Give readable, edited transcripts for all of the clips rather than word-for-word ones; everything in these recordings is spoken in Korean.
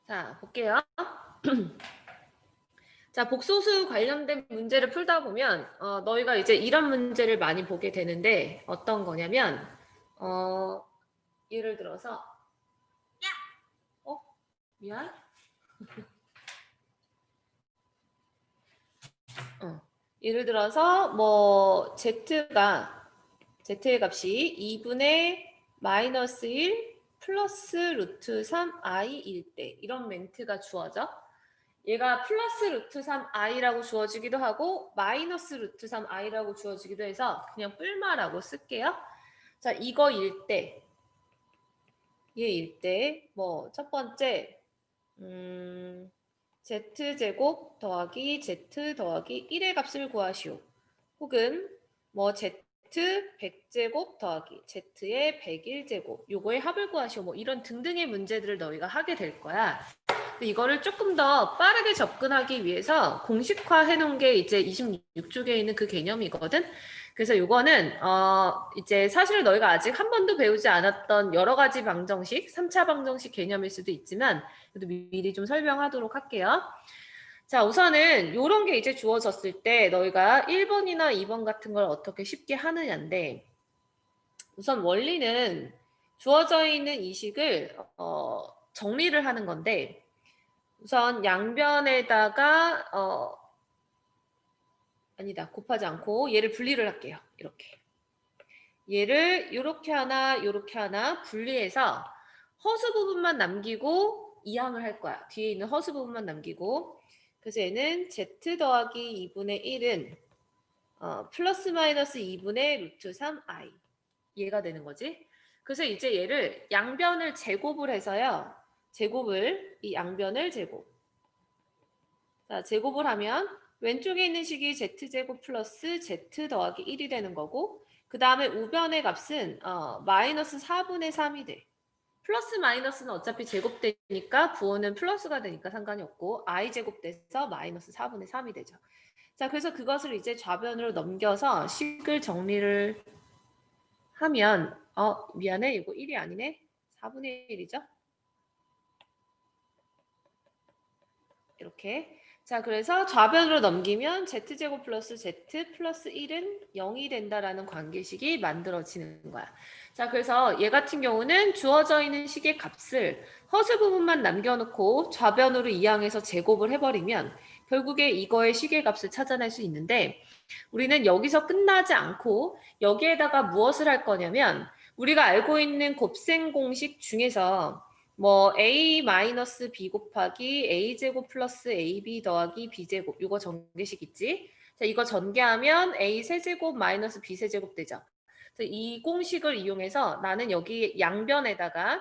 자, 볼게요. 자, 복소수 관련된 문제를 풀다 보면 너희가 이제 이런 문제를 많이 보게 되는데 어떤 거냐면 예를 들어서 미안. 예를 들어서 뭐 z의 값이 2분의 마이너스 1 플러스 루트 3i일 때 이런 멘트가 주어져. 얘가 플러스 루트 3i라고 주어지기도 하고 마이너스 루트 3i라고 주어지기도 해서 그냥 뿔마라고 쓸게요. 자, 이거일 때 얘일 때 뭐 첫 번째 z제곱 더하기 z 더하기 1의 값을 구하시오. 혹은 뭐 z 100제곱 더하기 z의 101제곱 요거의 합을 구하시오. 뭐 이런 등등의 문제들을 너희가 하게 될 거야. 이거를 조금 더 빠르게 접근하기 위해서 공식화해 놓은 게 이제 26쪽에 있는 그 개념이거든. 그래서 요거는 이제 사실 너희가 아직 한 번도 배우지 않았던 여러 가지 방정식, 3차 방정식 개념일 수도 있지만 그래도 미리 좀 설명하도록 할게요. 자, 우선은 요런 게 이제 주어졌을 때 너희가 1번이나 2번 같은 걸 어떻게 쉽게 하느냐인데 우선 원리는 주어져 있는 이 식을 정리를 하는 건데 우선 양변에다가 아니다. 곱하지 않고 얘를 분리를 할게요. 이렇게. 얘를 요렇게 하나 요렇게 하나 분리해서 허수 부분만 남기고 이항을 할 거야. 뒤에 있는 허수 부분만 남기고 그래서 얘는 z 더하기 2분의 1은 플러스 마이너스 2분의 루트 3i 얘가 되는 거지. 그래서 이제 얘를 양변을 제곱을 해서요. 이 양변을 제곱. 자, 제곱을 하면 왼쪽에 있는 식이 z제곱 플러스 z 더하기 1이 되는 거고 그 다음에 우변의 값은 마이너스 4분의 3이 돼. 플러스 마이너스는 어차피 제곱되니까 부호는 플러스가 되니까 상관이 없고 i제곱 돼서 마이너스 4분의 3이 되죠. 자, 그래서 그것을 이제 좌변으로 넘겨서 식을 정리를 하면 미안해. 이거 1이 아니네. 4분의 1이죠. 이렇게. 자, 그래서 좌변으로 넘기면 z제곱 플러스 z 플러스 1은 0이 된다라는 관계식이 만들어지는 거야. 자, 그래서 얘 같은 경우는 주어져 있는 식의 값을 허수 부분만 남겨놓고 좌변으로 이항해서 제곱을 해버리면 결국에 이거의 식의 값을 찾아낼 수 있는데 우리는 여기서 끝나지 않고 여기에다가 무엇을 할 거냐면 우리가 알고 있는 곱셈 공식 중에서 뭐 a-b 곱하기 a제곱 플러스 ab 더하기 b제곱 이거 전개식 있지? 자, 이거 전개하면 a 세제곱 마이너스 b 세제곱 되죠. 그래서 이 공식을 이용해서 나는 여기 양변에다가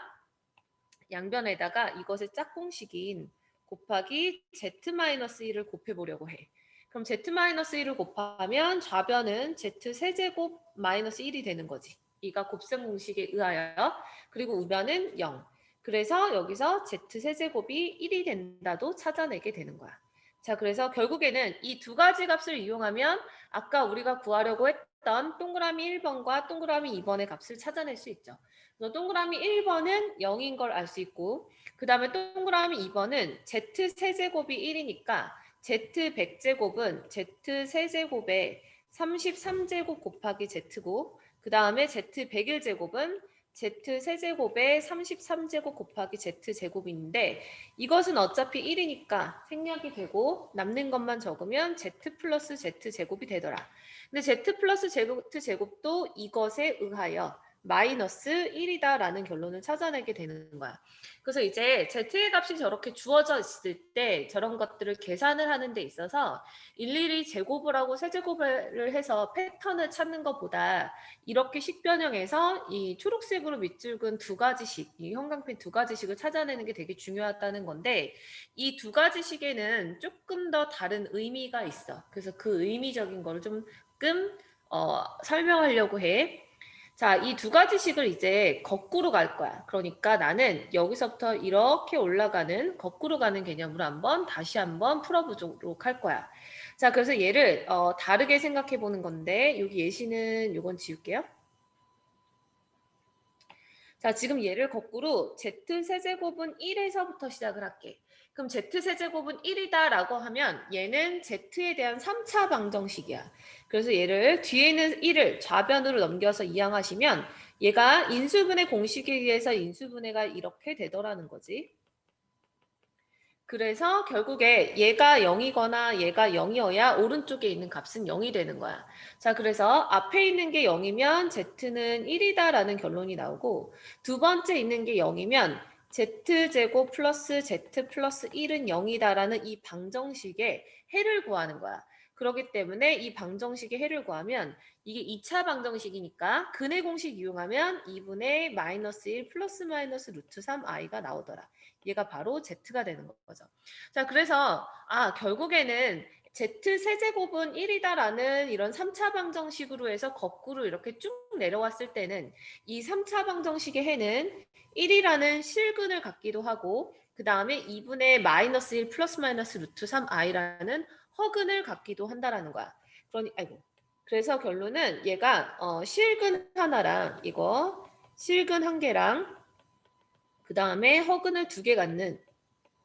이것의 짝공식인 곱하기 z-1을 곱해보려고 해. 그럼 z-1을 곱하면 좌변은 z 세제곱 마이너스 1이 되는 거지. 이가 곱셈 공식에 의하여. 그리고 우변은 0. 그래서 여기서 z 세제곱이 1이 된다도 찾아내게 되는 거야. 자, 그래서 결국에는 이 두 가지 값을 이용하면 아까 우리가 구하려고 했던 동그라미 1번과 동그라미 2번의 값을 찾아낼 수 있죠. 그래서 동그라미 1번은 0인 걸 알 수 있고 그 다음에 동그라미 2번은 z 세제곱이 1이니까 z 100제곱은 z 세제곱에 33제곱 곱하기 z고 그 다음에 z 101제곱은 z 세제곱에 33제곱 곱하기 z제곱인데 이것은 어차피 1이니까 생략이 되고 남는 것만 적으면 z 플러스 z제곱이 되더라. 근데 z 플러스 z제곱도 이것에 의하여 마이너스 1이다라는 결론을 찾아내게 되는 거야. 그래서 이제 z의 값이 저렇게 주어져 있을 때 저런 것들을 계산을 하는 데 있어서 일일이 제곱을 하고 세제곱을 해서 패턴을 찾는 것보다 이렇게 식변형에서 이 초록색으로 밑줄근 두 가지 식, 이 형광펜 두 가지 식을 찾아내는 게 되게 중요하다는 건데 이 두 가지 식에는 조금 더 다른 의미가 있어. 그래서 그 의미적인 거를 조금 설명하려고 해. 자, 이 두 가지 식을 이제 거꾸로 갈 거야. 그러니까 나는 여기서부터 이렇게 올라가는 거꾸로 가는 개념으로 다시 한번 풀어보도록 할 거야. 자, 그래서 얘를 다르게 생각해 보는 건데 여기 예시는 요건 지울게요. 자, 지금 얘를 거꾸로 z세제곱은 1에서부터 시작을 할게. 그럼 z세제곱은 1이다라고 하면 얘는 z에 대한 3차 방정식이야. 그래서 얘를 뒤에 있는 1을 좌변으로 넘겨서 이항하시면 얘가 인수분해 공식에 의해서 인수분해가 이렇게 되더라는 거지. 그래서 결국에 얘가 0이거나 얘가 0이어야 오른쪽에 있는 값은 0이 되는 거야. 자, 그래서 앞에 있는 게 0이면 z는 1이다라는 결론이 나오고 두 번째 있는 게 0이면 z제곱 플러스 z 플러스 1은 0이다라는 이 방정식의 해를 구하는 거야. 그렇기 때문에 이 방정식의 해를 구하면 이게 2차 방정식이니까 근해 공식 이용하면 2분의 마이너스 1 플러스 마이너스 루트 3i가 나오더라. 얘가 바로 z가 되는 거죠. 자, 그래서 결국에는 z 세제곱은 1이다라는 이런 3차 방정식으로 해서 거꾸로 이렇게 쭉 내려왔을 때는 이 3차 방정식의 해는 1이라는 실근을 갖기도 하고 그 다음에 2분의 마이너스 1 플러스 마이너스 루트 3i라는 허근을 갖기도 한다라는 거야. 그래서 결론은 얘가 실근 하나랑 이거 실근 한 개랑 그 다음에 허근을 2개 갖는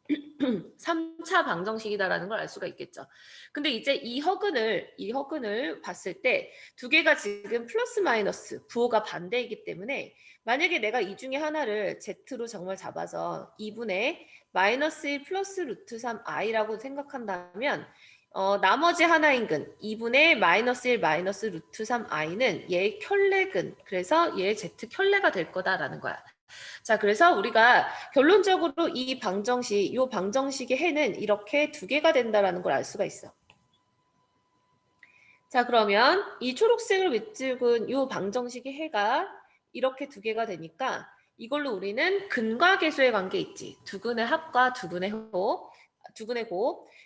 3차 방정식이다라는 걸 알 수가 있겠죠. 근데 이제 이 허근을 봤을 때 두 개가 지금 플러스 마이너스 부호가 반대이기 때문에 만약에 내가 이 중에 하나를 z로 정말 잡아서 2분의 마이너스 1 플러스 루트 3i라고 생각한다면 나머지 하나인 근 2분의 마이너스 1 마이너스 루트 3i는 얘의 켤레근 그래서 얘의 z 켤레가 될 거다라는 거야. 자, 그래서 우리가 결론적으로 이 방정식의 해는 이렇게 2개가 된다라는 걸 알 수가 있어. 자, 그러면 이 초록색으로 밑줄근 이 방정식의 해가 이렇게 2개가 되니까 이걸로 우리는 근과 계수의 관계 있지. 두근의 합과 두근의 곱.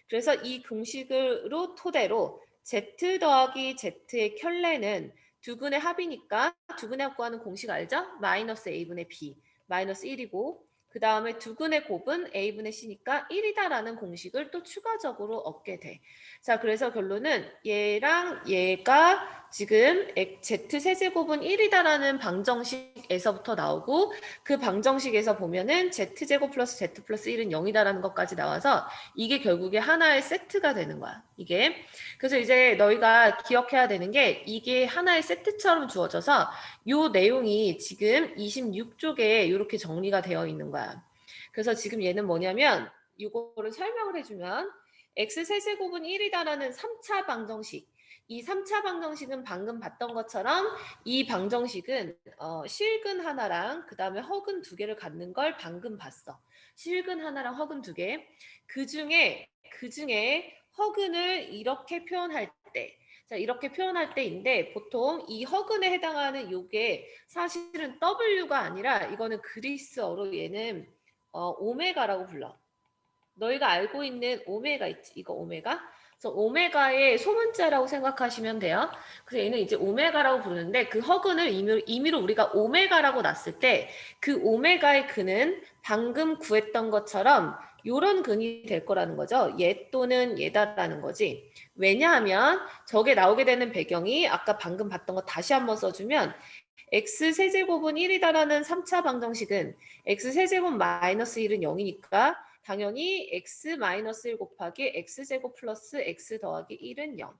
그래서 이 공식으로 토대로 z 더하기 z의 켤레는 두근의 합이니까 두근의 합 구하는 공식 알죠? 마이너스 a분의 b. 마이너스 1이고 그 다음에 두근의 곱은 a분의 c니까 1이다라는 공식을 또 추가적으로 얻게 돼. 자, 그래서 결론은 얘랑 얘가 지금 z세제곱은 1이다라는 방정식에서부터 나오고 그 방정식에서 보면은 z제곱 플러스 z 플러스 1은 0이다라는 것까지 나와서 이게 결국에 하나의 세트가 되는 거야. 이게. 그래서 이제 너희가 기억해야 되는 게 이게 하나의 세트처럼 주어져서 요 내용이 지금 26쪽에 이렇게 정리가 되어 있는 거야. 그래서 지금 얘는 뭐냐면 이거를 설명을 해주면 x세제곱은 1이다라는 3차 방정식. 이 3차 방정식은 방금 봤던 것처럼 이 방정식은 실근 하나랑 그 다음에 허근 2개를 갖는 걸 방금 봤어. 실근 하나랑 허근 2개. 그중에 허근을 이렇게 표현할 때 자, 이렇게 표현할 때인데 보통 이 허근에 해당하는 요게 사실은 W가 아니라 이거는 그리스어로 얘는 오메가라고 불러. 너희가 알고 있는 오메가 있지? 이거 오메가? 그래서 오메가의 소문자라고 생각하시면 돼요. 그래서 얘는 이제 오메가라고 부르는데 그 허근을 임의로 우리가 오메가라고 놨을 때 그 오메가의 근은 방금 구했던 것처럼 요런 근이 될 거라는 거죠. 얘 또는 얘다라는 거지. 왜냐하면 저게 나오게 되는 배경이 아까 방금 봤던 거 다시 한번 써주면 x세제곱은 1이다라는 3차 방정식은 x세제곱 마이너스 1은 0이니까 당연히 x-1 곱하기 x제곱 플러스 x 더하기 1은 0.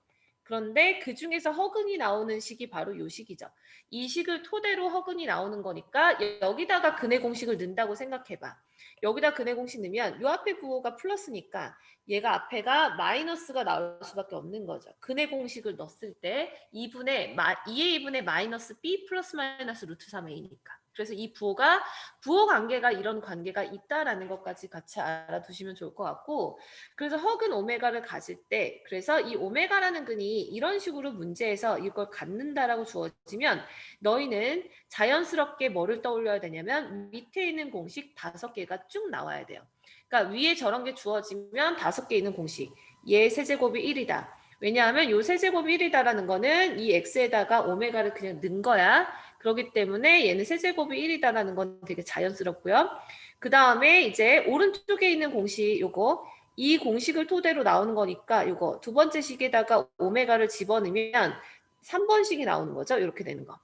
그런데 그 중에서 허근이 나오는 식이 바로 이 식이죠. 이 식을 토대로 허근이 나오는 거니까 여기다가 근해 공식을 넣는다고 생각해봐. 여기다 근해 공식 넣으면 요 앞에 부호가 플러스니까 얘가 앞에가 마이너스가 나올 수밖에 없는 거죠. 근해 공식을 넣었을 때 2의 2분의 마이너스 b 플러스 마이너스 루트 3a니까. 그래서 이 부호 관계가 이런 관계가 있다라는 것까지 같이 알아두시면 좋을 것 같고 그래서 허근 오메가를 가질 때 그래서 이 오메가라는 근이 이런 식으로 문제에서 이걸 갖는다라고 주어지면 너희는 자연스럽게 뭐를 떠올려야 되냐면 밑에 있는 공식 5개가 쭉 나와야 돼요. 그러니까 위에 저런 게 주어지면 5개 있는 공식 얘 세제곱이 1이다. 왜냐하면 요 세제곱이 1이다라는 거는 이 x에다가 오메가를 그냥 넣은 거야. 그렇기 때문에 얘는 세제곱이 1이다라는 건 되게 자연스럽고요. 그 다음에 이제 오른쪽에 있는 공식 요거 이 공식을 토대로 나오는 거니까 요거 두 번째 식에다가 오메가를 집어넣으면 3번식이 나오는 거죠. 이렇게 되는 거.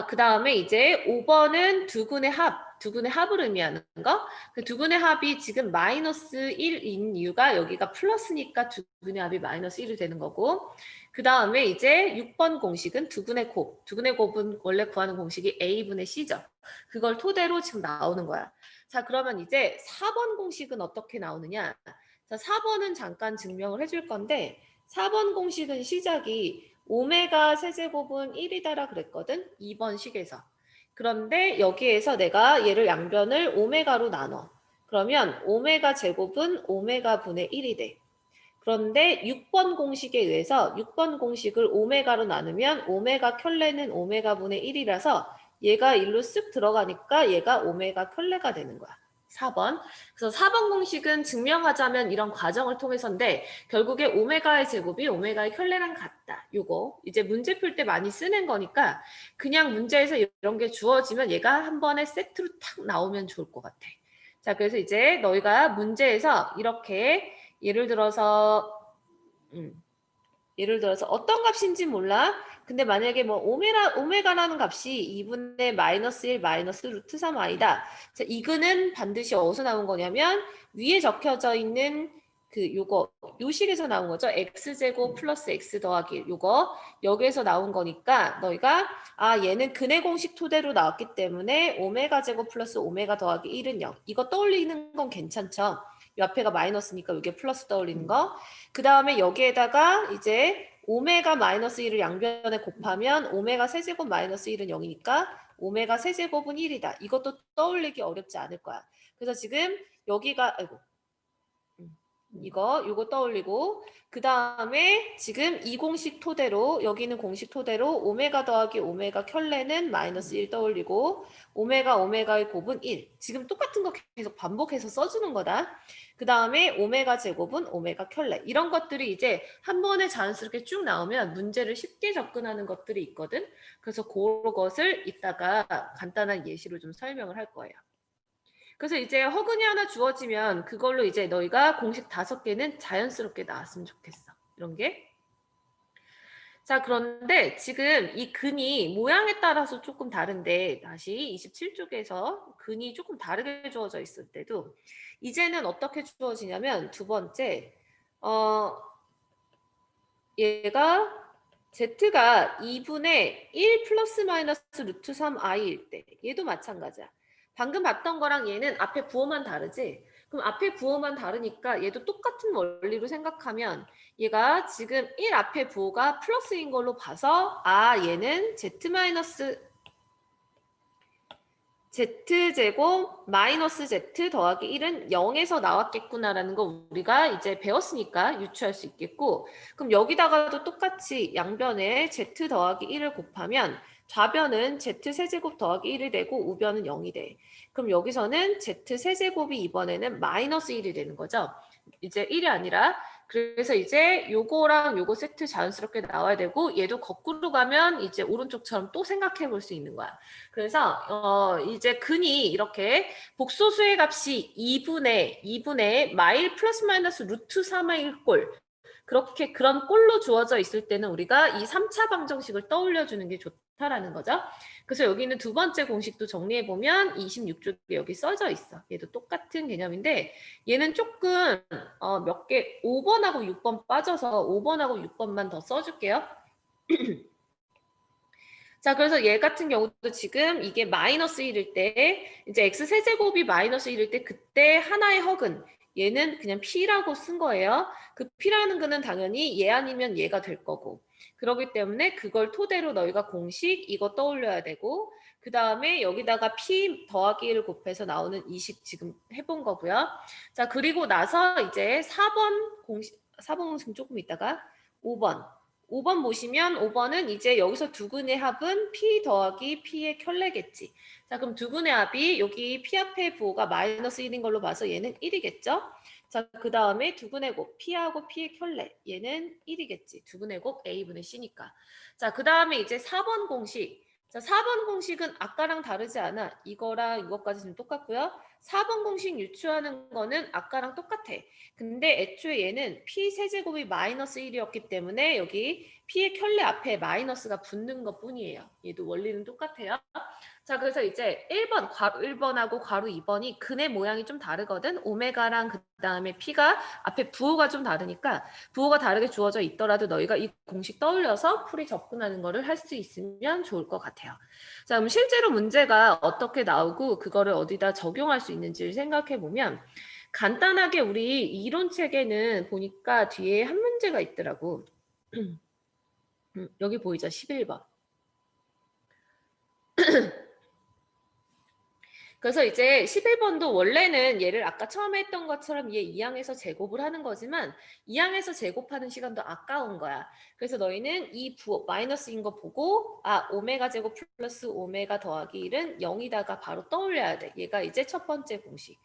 그 다음에 이제 5번은 두근의 합, 두근의 합을 의미하는 거. 그 두근의 합이 지금 마이너스 1인 이유가 여기가 플러스니까 두근의 합이 마이너스 1이 되는 거고. 그 다음에 이제 6번 공식은 두근의 곱. 두근의 곱은 원래 구하는 공식이 A분의 C죠. 그걸 토대로 지금 나오는 거야. 자, 그러면 이제 4번 공식은 어떻게 나오느냐? 자, 4번은 잠깐 증명을 해줄 건데 4번 공식은 시작이 오메가 세제곱은 1이다라 그랬거든. 2번 식에서. 그런데 여기에서 내가 얘를 양변을 오메가로 나눠. 그러면 오메가 제곱은 오메가 분의 1이 돼. 그런데 6번 공식에 의해서 6번 공식을 오메가로 나누면 오메가 켤레는 오메가 분의 1이라서 얘가 일로 쓱 들어가니까 얘가 오메가 켤레가 되는 거야. 4번. 그래서 4번 공식은 증명하자면 이런 과정을 통해서인데 결국에 오메가의 제곱이 오메가의 켤레랑 같다. 요거 이제 문제 풀 때 많이 쓰는 거니까 그냥 문제에서 이런 게 주어지면 얘가 한 번에 세트로 탁 나오면 좋을 것 같아. 자, 그래서 이제 너희가 문제에서 이렇게 예를 들어서 예를 들어서 어떤 값인지 몰라. 근데 만약에 뭐 오메가라는 값이 2분의 마이너스 1 마이너스 루트 3i다. 자, 이거는 반드시 어디서 나온 거냐면 위에 적혀져 있는 그 요거 요식에서 나온 거죠. x제곱 플러스 x 더하기 1 요거 여기에서 나온 거니까 너희가 얘는 근의 공식 토대로 나왔기 때문에 오메가 제곱 플러스 오메가 더하기 1은 0. 이거 떠올리는 건 괜찮죠. 이 앞에가 마이너스니까 이게 플러스 떠올리는 거. 그 다음에 여기에다가 이제 오메가 마이너스 1을 양변에 곱하면 오메가 세제곱 마이너스 1은 0이니까 오메가 세제곱은 1이다. 이것도 떠올리기 어렵지 않을 거야. 그래서 지금 여기가 요거 떠올리고 그 다음에 지금 이 공식 토대로 여기는 공식 토대로 오메가 더하기 오메가 켤레는 마이너스 1 떠올리고 오메가의 곱은 1. 지금 똑같은 거 계속 반복해서 써주는 거다. 그 다음에 오메가 제곱은 오메가 켤레. 이런 것들이 이제 한 번에 자연스럽게 쭉 나오면 문제를 쉽게 접근하는 것들이 있거든. 그래서 그것을 이따가 간단한 예시로 좀 설명을 할 거예요. 그래서 이제 허근이 하나 주어지면 그걸로 이제 너희가 공식 5개는 자연스럽게 나왔으면 좋겠어. 이런 게. 자, 그런데 지금 이 근이 모양에 따라서 조금 다른데 다시 27쪽에서 근이 조금 다르게 주어져 있을 때도 이제는 어떻게 주어지냐면 두 번째 얘가 z가 2분의 1 플러스 마이너스 루트 3i일 때 얘도 마찬가지야. 방금 봤던 거랑 얘는 앞에 부호만 다르지? 그럼 앞에 부호만 다르니까 얘도 똑같은 원리로 생각하면 얘가 지금 1 앞에 부호가 플러스인 걸로 봐서 얘는 z 마이너스 z제곱 마이너스 z 더하기 1은 0에서 나왔겠구나라는 거 우리가 이제 배웠으니까 유추할 수 있겠고 그럼 여기다가도 똑같이 양변에 z 더하기 1을 곱하면 좌변은 z 세제곱 더하기 1이 되고 우변은 0이 돼. 그럼 여기서는 z 세제곱이 이번에는 마이너스 1이 되는 거죠. 이제 1이 아니라 그래서 이제 요거랑 요거 세트 자연스럽게 나와야 되고 얘도 거꾸로 가면 이제 오른쪽처럼 또 생각해 볼 수 있는 거야. 그래서 이제 근이 이렇게 복소수의 값이 2분의 마일 플러스 마이너스 루트 3의 꼴 그렇게 그런 꼴로 주어져 있을 때는 우리가 이 3차 방정식을 떠올려 주는 게 좋다라는 거죠. 그래서 여기는 두 번째 공식도 정리해 보면 26쪽에 여기 써져 있어. 얘도 똑같은 개념인데 얘는 조금 몇 개 5번하고 6번 빠져서 5번하고 6번만 더 써줄게요. 자, 그래서 얘 같은 경우도 지금 이게 마이너스 1일 때 이제 x 세제곱이 마이너스 1일 때 그때 하나의 허근 얘는 그냥 p라고 쓴 거예요. 그 p라는 거는 당연히 얘 아니면 얘가 될 거고 그렇기 때문에 그걸 토대로 너희가 공식 이거 떠올려야 되고 그 다음에 여기다가 p 더하기 1을 곱해서 나오는 이식 지금 해본 거고요. 자, 그리고 나서 이제 4번 공식 조금 있다가 5번 보시면 5번은 이제 여기서 두 근의 합은 P 더하기 P의 켤레겠지. 자, 그럼 두 근의 합이 여기 P 앞에 부호가 마이너스 1인 걸로 봐서 얘는 1이겠죠? 자, 그 다음에 두 근의 곱 P하고 P의 켤레 얘는 1이겠지. 두 근의 곱 A분의 C니까. 자, 그 다음에 이제 4번 공식. 자, 4번 공식은 아까랑 다르지 않아. 이거랑 이것까지는 똑같고요. 4번 공식 유추하는 거는 아까랑 똑같아. 근데 애초에 얘는 p 세제곱이 마이너스 1이었기 때문에 여기 p의 켤레 앞에 마이너스가 붙는 것 뿐이에요. 얘도 원리는 똑같아요. 자, 그래서 이제 1번, 괄호 1번하고 괄호 2번이 근의 모양이 좀 다르거든. 오메가랑 그 다음에 p가 앞에 부호가 좀 다르니까 부호가 다르게 주어져 있더라도 너희가 이 공식 떠올려서 풀이 접근하는 거를 할 수 있으면 좋을 것 같아요. 자, 그럼 실제로 문제가 어떻게 나오고 그거를 어디다 적용할 수 있는지를 생각해 보면 간단하게 우리 이론책에는 보니까 뒤에 한 문제가 있더라고. 여기 보이죠? 11번. 그래서 이제 11번도 원래는 얘를 아까 처음에 했던 것처럼 얘 2항에서 제곱을 하는 거지만 2항에서 제곱하는 시간도 아까운 거야. 그래서 너희는 이 부호 마이너스인 거 보고 아 오메가 제곱 플러스 오메가 더하기 1은 0이다가 바로 떠올려야 돼. 얘가 이제 첫 번째 공식.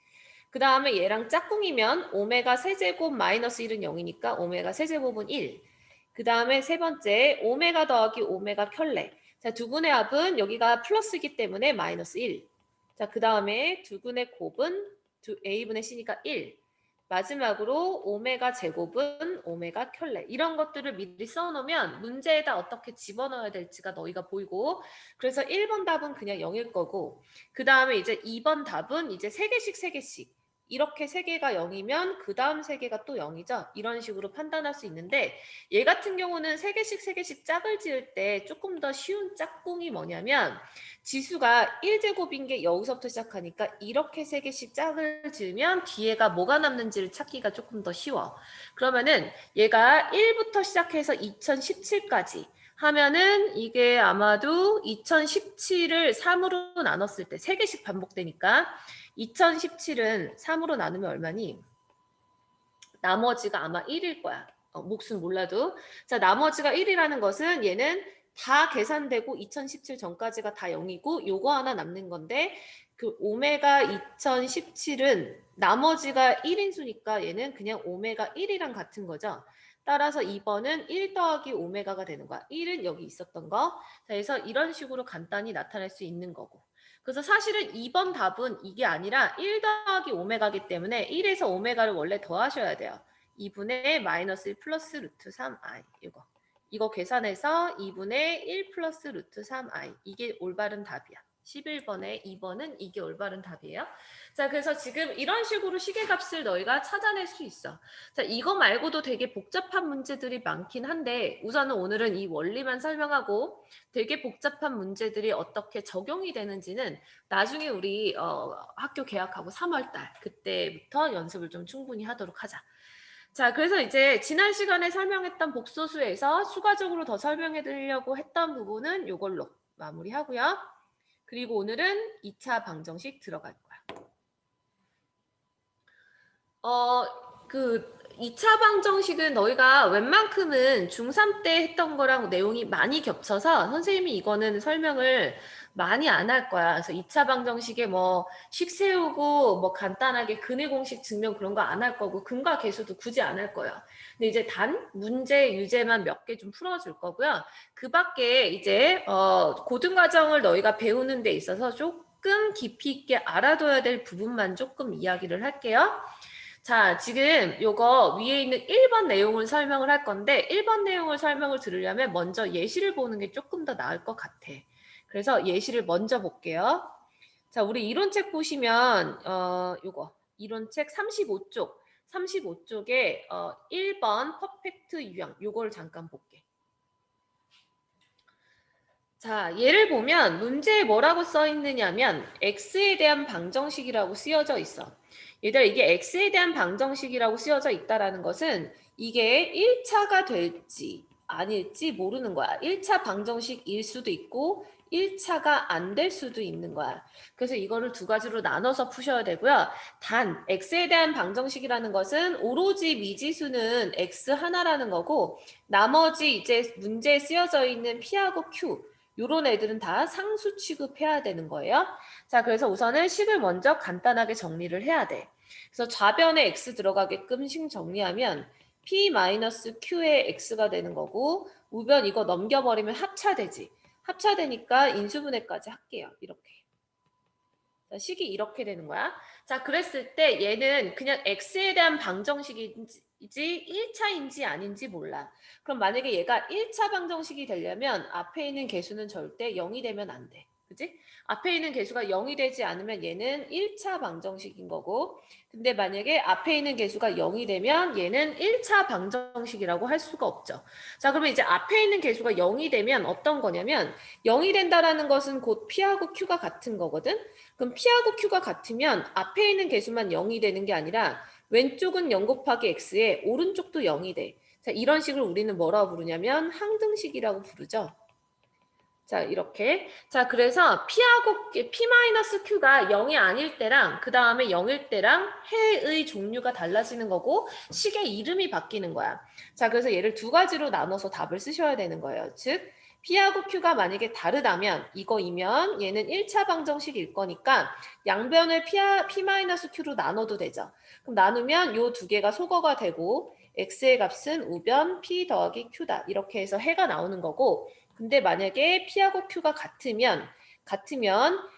그 다음에 얘랑 짝꿍이면 오메가 세제곱 마이너스 1은 0이니까 오메가 세제곱은 1. 그 다음에 세 번째 오메가 더하기 오메가 켤레. 자, 두근의 합은 여기가 플러스이기 때문에 마이너스 1. 자, 그 다음에 두근의 곱은 a분의 c니까 1. 마지막으로 오메가 제곱은 오메가 켤레. 이런 것들을 미리 써놓으면 문제에다 어떻게 집어넣어야 될지가 너희가 보이고 그래서 1번 답은 그냥 0일 거고 그 다음에 이제 2번 답은 이제 3개씩 이렇게 3개가 0이면 그 다음 3개가 또 0이죠. 이런 식으로 판단할 수 있는데 얘 같은 경우는 3개씩 짝을 지을 때 조금 더 쉬운 짝꿍이 뭐냐면 지수가 1제곱인 게 여기서부터 시작하니까 이렇게 3개씩 짝을 지으면 뒤에가 뭐가 남는지를 찾기가 조금 더 쉬워. 그러면은 얘가 1부터 시작해서 2017까지 하면은 이게 아마도 2017을 3으로 나눴을 때 3개씩 반복되니까 2017은 3으로 나누면 얼마니? 나머지가 아마 1일 거야. 몫은 몰라도. 자, 나머지가 1이라는 것은 얘는 다 계산되고 2017 전까지가 다 0이고 요거 하나 남는 건데 그 오메가 2017은 나머지가 1인 수니까 얘는 그냥 오메가 1이랑 같은 거죠. 따라서 2번은 1 더하기 오메가가 되는 거야. 1은 여기 있었던 거. 자, 그래서 이런 식으로 간단히 나타낼 수 있는 거고. 그래서 사실은 2번 답은 이게 아니라 1 더하기 오메가이기 때문에 1에서 오메가를 원래 더하셔야 돼요. 2분의 마이너스 1 플러스 루트 3i 이거 계산해서 2분의 1 플러스 루트 3i 이게 올바른 답이야. 11번에 2번은 이게 올바른 답이에요. 자, 그래서 지금 이런 식으로 시계값을 너희가 찾아낼 수 있어. 자, 이거 말고도 되게 복잡한 문제들이 많긴 한데 우선은 오늘은 이 원리만 설명하고 되게 복잡한 문제들이 어떻게 적용이 되는지는 나중에 우리 학교 개학하고 3월달 그때부터 연습을 좀 충분히 하도록 하자. 자, 그래서 이제 지난 시간에 설명했던 복소수에서 추가적으로 더 설명해 드리려고 했던 부분은 이걸로 마무리하고요. 그리고 오늘은 2차 방정식 들어갈 거야. 그 2차 방정식은 너희가 웬만큼은 중3 때 했던 거랑 내용이 많이 겹쳐서 선생님이 이거는 설명을 많이 안 할 거야. 그래서 2차 방정식에 뭐 식 세우고 뭐 간단하게 근의 공식 증명 그런 거 안 할 거고 근과 계수도 굳이 안 할 거야. 근데 이제 단 문제 유제만 몇 개 좀 풀어줄 거고요. 그 밖에 이제 고등과정을 너희가 배우는 데 있어서 조금 깊이 있게 알아둬야 될 부분만 조금 이야기를 할게요. 자, 지금 요거 위에 있는 1번 내용을 설명을 할 건데 1번 내용을 설명을 들으려면 먼저 예시를 보는 게 조금 더 나을 것 같아. 그래서 예시를 먼저 볼게요. 자, 우리 이론책 보시면 요거 이론책 35쪽에 1번 퍼펙트 유형 요거를 잠깐 볼게. 자, 예를 보면 문제에 뭐라고 써 있느냐면 x에 대한 방정식이라고 쓰여져 있어. 얘들아, 이게 x에 대한 방정식이라고 쓰여져 있다라는 것은 이게 1차가 될지 아닐지 모르는 거야. 1차 방정식일 수도 있고 1차가 안 될 수도 있는 거야. 그래서 이거를 두 가지로 나눠서 푸셔야 되고요. 단 x에 대한 방정식이라는 것은 오로지 미지수는 x 하나라는 거고 나머지 이제 문제에 쓰여져 있는 p하고 q 요런 애들은 다 상수 취급해야 되는 거예요. 자, 그래서 우선은 식을 먼저 간단하게 정리를 해야 돼. 그래서 좌변에 x 들어가게끔 식 정리하면 p-q의 x가 되는 거고 우변 이거 넘겨버리면 합차되지. 합차되니까 인수분해까지 할게요. 이렇게. 자, 식이 이렇게 되는 거야. 자, 그랬을 때 얘는 그냥 x에 대한 방정식인지 1차인지 아닌지 몰라. 그럼 만약에 얘가 1차 방정식이 되려면 앞에 있는 개수는 절대 0이 되면 안 돼. 그치? 앞에 있는 개수가 0이 되지 않으면 얘는 1차 방정식인 거고, 근데 만약에 앞에 있는 개수가 0이 되면 얘는 1차 방정식이라고 할 수가 없죠. 자, 그러면 이제 앞에 있는 개수가 0이 되면 어떤 거냐면 0이 된다라는 것은 곧 P하고 Q가 같은 거거든. 그럼 P하고 Q가 같으면 앞에 있는 개수만 0이 되는 게 아니라 왼쪽은 0 곱하기 X에 오른쪽도 0이 돼. 자, 이런 식을 우리는 뭐라고 부르냐면 항등식이라고 부르죠. 자, 이렇게. 자, 그래서 P-Q가 0이 아닐 때랑 그 다음에 0일 때랑 해의 종류가 달라지는 거고 식의 이름이 바뀌는 거야. 자, 그래서 얘를 두 가지로 나눠서 답을 쓰셔야 되는 거예요. 즉, P하고 Q가 만약에 다르다면 이거이면 얘는 1차 방정식일 거니까 양변을 P-Q로 나눠도 되죠. 그럼 나누면 요 두 개가 소거가 되고 X의 값은 우변 P 더하기 Q다. 이렇게 해서 해가 나오는 거고 근데 만약에 P하고 Q가 같으면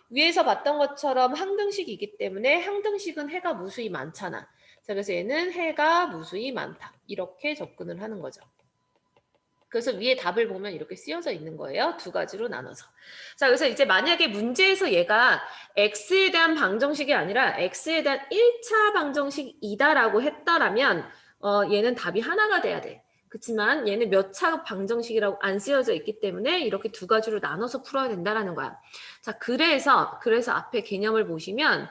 위에서 봤던 것처럼 항등식이기 때문에 항등식은 해가 무수히 많잖아. 자, 그래서 얘는 해가 무수히 많다. 이렇게 접근을 하는 거죠. 그래서 위에 답을 보면 이렇게 쓰여져 있는 거예요. 두 가지로 나눠서. 자, 그래서 이제 만약에 문제에서 얘가 x에 대한 방정식이 아니라 x에 대한 1차 방정식이다라고 했다라면 얘는 답이 하나가 돼야 돼. 그렇지만 얘는 몇 차 방정식이라고 안 쓰여져 있기 때문에 이렇게 두 가지로 나눠서 풀어야 된다라는 거야. 자, 그래서 앞에 개념을 보시면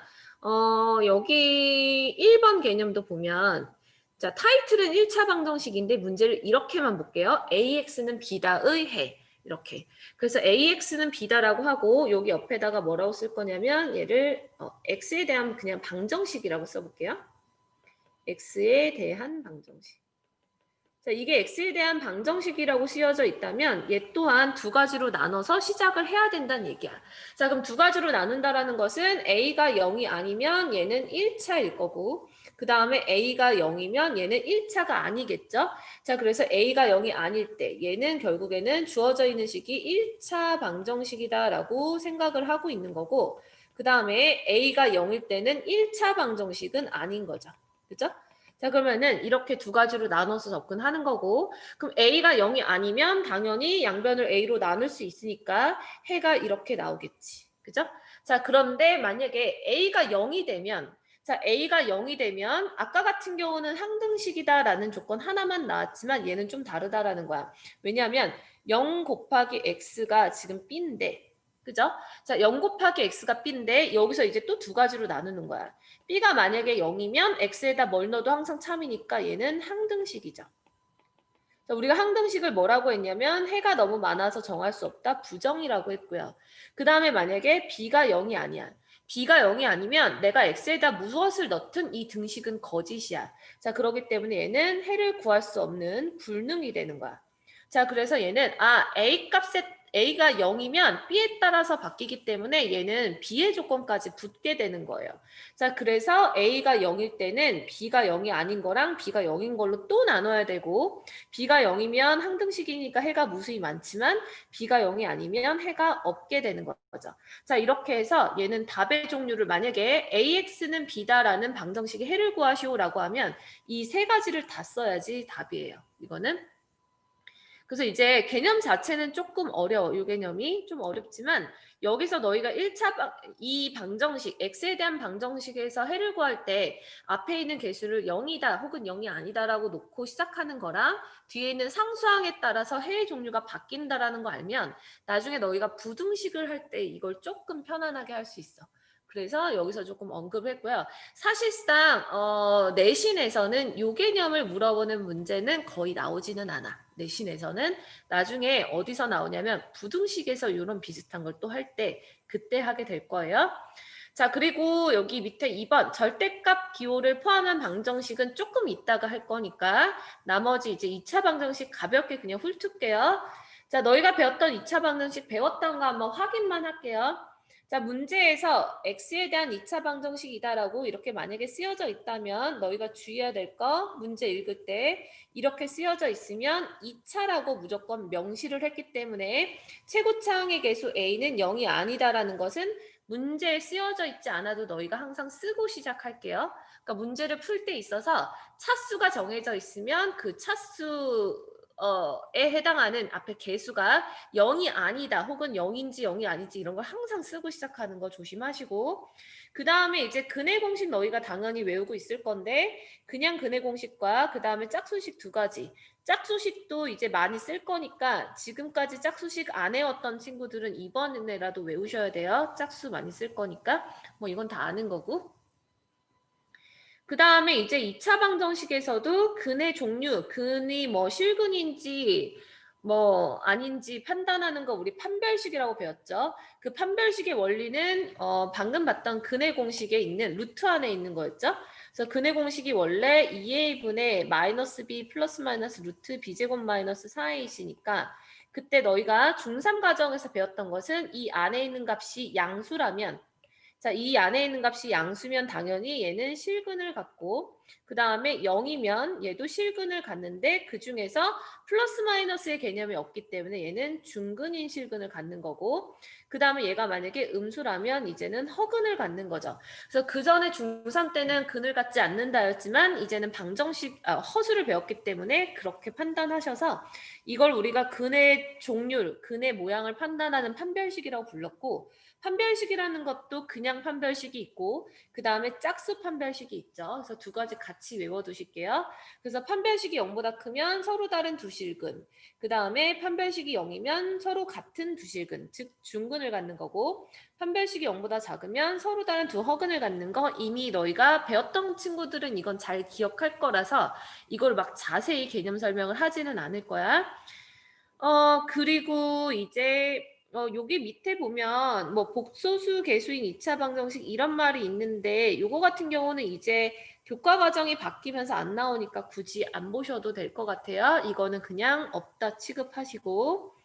여기 1번 개념도 보면 자, 타이틀은 1차 방정식인데 문제를 이렇게만 볼게요. AX는 B다의 해. 이렇게. 그래서 AX는 B다라고 하고 여기 옆에다가 뭐라고 쓸 거냐면 얘를 X에 대한 그냥 방정식이라고 써볼게요. X에 대한 방정식. 자, 이게 X에 대한 방정식이라고 쓰여져 있다면 얘 또한 두 가지로 나눠서 시작을 해야 된다는 얘기야. 자, 그럼 두 가지로 나눈다라는 것은 A가 0이 아니면 얘는 1차일 거고 그 다음에 A가 0이면 얘는 1차가 아니겠죠? 자, 그래서 A가 0이 아닐 때 얘는 결국에는 주어져 있는 식이 1차 방정식이다라고 생각을 하고 있는 거고 그 다음에 A가 0일 때는 1차 방정식은 아닌 거죠. 그죠? 자, 그러면은 이렇게 두 가지로 나눠서 접근하는 거고 그럼 A가 0이 아니면 당연히 양변을 A로 나눌 수 있으니까 해가 이렇게 나오겠지. 그죠? 자, 그런데 만약에 A가 0이 되면 A가 0이 되면 아까 같은 경우는 항등식이다라는 조건 하나만 나왔지만 얘는 좀 다르다라는 거야. 왜냐하면 0 곱하기 X가 지금 B인데 그죠? 자, 0 곱하기 X가 B인데 여기서 이제 또 두 가지로 나누는 거야. B가 만약에 0이면 X에다 뭘 넣어도 항상 참이니까 얘는 항등식이죠. 자, 우리가 항등식을 뭐라고 했냐면 해가 너무 많아서 정할 수 없다. 부정이라고 했고요. 그 다음에 만약에 B가 0이 아니야. B가 0이 아니면 내가 X에다 무엇을 넣든 이 등식은 거짓이야. 자, 그렇기 때문에 얘는 해를 구할 수 없는 불능이 되는 거야. 자, 그래서 얘는 A가 0이면 B에 따라서 바뀌기 때문에 얘는 B의 조건까지 붙게 되는 거예요. 자, 그래서 A가 0일 때는 B가 0이 아닌 거랑 B가 0인 걸로 또 나눠야 되고 B가 0이면 항등식이니까 해가 무수히 많지만 B가 0이 아니면 해가 없게 되는 거죠. 자, 이렇게 해서 얘는 답의 종류를 만약에 AX는 B다라는 방정식의 해를 구하시오라고 하면 이 세 가지를 다 써야지 답이에요. 이거는. 그래서 이제 개념 자체는 조금 어려워. 이 개념이 좀 어렵지만 여기서 너희가 이 방정식, x에 대한 방정식에서 해를 구할 때 앞에 있는 개수를 0이다 혹은 0이 아니다라고 놓고 시작하는 거랑 뒤에 있는 상수항에 따라서 해의 종류가 바뀐다라는 거 알면 나중에 너희가 부등식을 할 때 이걸 조금 편안하게 할 수 있어. 그래서 여기서 조금 언급했고요. 사실상 내신에서는 이 개념을 물어보는 문제는 거의 나오지는 않아. 내신에서는 나중에 어디서 나오냐면 부등식에서 이런 비슷한 걸 또 할 때 그때 하게 될 거예요. 자, 그리고 여기 밑에 2번 절대값 기호를 포함한 방정식은 조금 이따가 할 거니까 나머지 이제 2차 방정식 가볍게 그냥 훑을게요. 자, 너희가 배웠던 2차 방정식 배웠던 거 한번 확인만 할게요. 자, 문제에서 x에 대한 2차 방정식이다라고 이렇게 만약에 쓰여져 있다면 너희가 주의해야 될 거 문제 읽을 때 이렇게 쓰여져 있으면 2차라고 무조건 명시를 했기 때문에 최고차항의 개수 a는 0이 아니다라는 것은 문제에 쓰여져 있지 않아도 너희가 항상 쓰고 시작할게요. 그러니까 문제를 풀 때 있어서 차수가 정해져 있으면 그 차수에 해당하는 앞에 개수가 0이 아니다 혹은 0인지 0이 아닌지 이런 걸 항상 쓰고 시작하는 거 조심하시고 그 다음에 이제 근해 공식 너희가 당연히 외우고 있을 건데 그냥 근해 공식과 그 다음에 짝수식 두 가지 짝수식도 이제 많이 쓸 거니까 지금까지 짝수식 안 해왔던 친구들은 이번에라도 외우셔야 돼요. 짝수 많이 쓸 거니까 뭐 이건 다 아는 거고 그 다음에 이제 2차 방정식에서도 근의 종류, 근이 뭐 실근인지 뭐 아닌지 판단하는 거 우리 판별식이라고 배웠죠. 그 판별식의 원리는 방금 봤던 근의 공식에 있는 루트 안에 있는 거였죠. 그래서 근의 공식이 원래 2a분의 마이너스 b 플러스 마이너스 루트 b제곱 마이너스 4ac니까 그때 너희가 중3 과정에서 배웠던 것은 이 안에 있는 값이 양수라면 자, 이 안에 있는 값이 양수면 당연히 얘는 실근을 갖고 그 다음에 0이면 얘도 실근을 갖는데 그 중에서 플러스 마이너스의 개념이 없기 때문에 얘는 중근인 실근을 갖는 거고 그 다음에 얘가 만약에 음수라면 이제는 허근을 갖는 거죠. 그래서 그 전에 중3 때는 근을 갖지 않는다였지만 이제는 허수를 배웠기 때문에 그렇게 판단하셔서 이걸 우리가 근의 종류, 근의 모양을 판단하는 판별식이라고 불렀고 판별식이라는 것도 그냥 판별식이 있고 그 다음에 짝수 판별식이 있죠. 그래서 두 가지 같이 외워두실게요. 그래서 판별식이 0보다 크면 서로 다른 두 실근 그 다음에 판별식이 0이면 서로 같은 두 실근 즉 중근을 갖는 거고 판별식이 0보다 작으면 서로 다른 두 허근을 갖는 거 이미 너희가 배웠던 친구들은 이건 잘 기억할 거라서 이걸 막 자세히 개념 설명을 하지는 않을 거야. 그리고 이제 여기 밑에 보면 뭐 복소수 개수인 2차 방정식 이런 말이 있는데 요거 같은 경우는 이제 교과 과정이 바뀌면서 안 나오니까 굳이 안 보셔도 될 것 같아요. 이거는 그냥 없다 취급하시고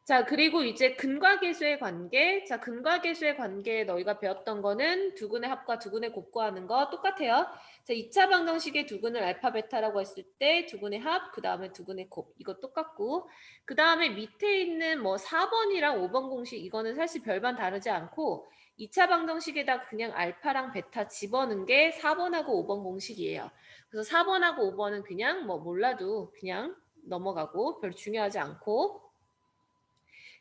자, 그리고 이제 근과 계수의 관계. 자, 근과 계수의 관계 너희가 배웠던 거는 두근의 합과 두근의 곱구하는 거 똑같아요. 자, 2차 방정식의 두근을 알파 베타라고 했을 때 두근의 합, 그 다음에 두근의 곱. 이거 똑같고. 그 다음에 밑에 있는 뭐 4번이랑 5번 공식 이거는 사실 별반 다르지 않고 2차 방정식에다 그냥 알파랑 베타 집어넣은 게 4번하고 5번 공식이에요. 그래서 4번하고 5번은 그냥 뭐 몰라도 그냥 넘어가고 별로 중요하지 않고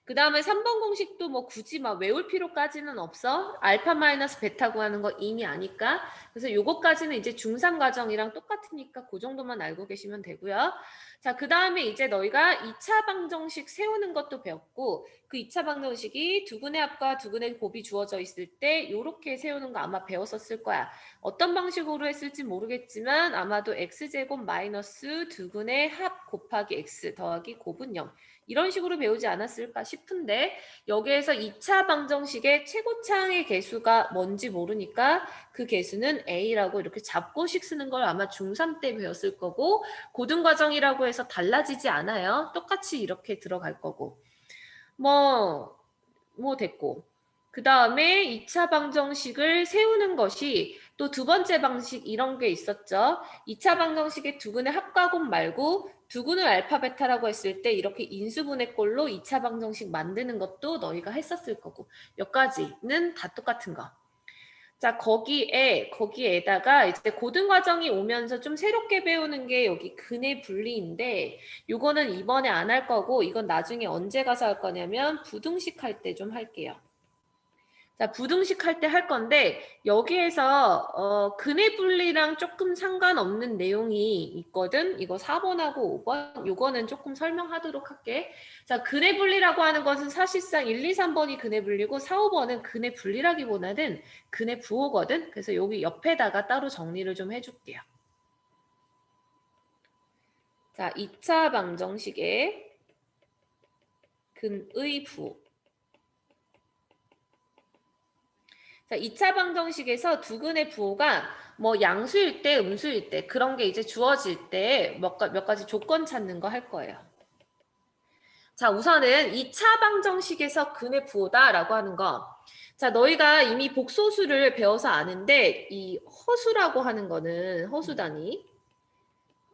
그 다음에 3번 공식도 뭐 굳이 막 외울 필요까지는 없어. 알파 마이너스 베타 구하는 거 이미 아니까. 그래서 요거까지는 이제 중3 과정이랑 똑같으니까 그 정도만 알고 계시면 되고요. 자, 그 다음에 이제 너희가 2차 방정식 세우는 것도 배웠고 그 2차 방정식이 두근의 합과 두근의 곱이 주어져 있을 때 요렇게 세우는 거 아마 배웠었을 거야. 어떤 방식으로 했을지 모르겠지만 아마도 x제곱 마이너스 두근의 합 곱하기 x 더하기 곱은 0. 이런 식으로 배우지 않았을까 싶은데 여기에서 2차 방정식의 최고차항의 개수가 뭔지 모르니까 그 개수는 A라고 이렇게 잡고식 쓰는 걸 아마 중3 때 배웠을 거고 고등과정이라고 해서 달라지지 않아요. 똑같이 이렇게 들어갈 거고 뭐 됐고 그 다음에 2차 방정식을 세우는 것이 또 두 번째 방식 이런 게 있었죠. 2차 방정식의 두근의 합과곱 말고 두근을 알파 베타라고 했을 때 이렇게 인수분해꼴로 2차 방정식 만드는 것도 너희가 했었을 거고 몇 가지는 다 똑같은 거. 자, 거기에다가 이제 고등과정이 오면서 좀 새롭게 배우는 게 여기 근의 분리인데 요거는 이번에 안 할 거고 이건 나중에 언제 가서 할 거냐면 부등식 할 때 좀 할게요. 자, 부등식 할 때 할 건데 여기에서 근의 분리랑 조금 상관없는 내용이 있거든. 이거 4번하고 5번 요거는 조금 설명하도록 할게. 자, 근의 분리라고 하는 것은 사실상 1, 2, 3번이 근의 분리고 4, 5번은 근의 분리라기보다는 근의 부호거든. 그래서 여기 옆에다가 따로 정리를 좀 해줄게요. 자, 2차 방정식의 근의 부호. 자, 2차 방정식에서 두근의 부호가 뭐 양수일 때, 음수일 때 그런 게 이제 주어질 때 몇 가지 조건 찾는 거 할 거예요. 자, 우선은 2차 방정식에서 근의 부호다라고 하는 거. 자, 너희가 이미 복소수를 배워서 아는데 이 허수라고 하는 거는 허수 단위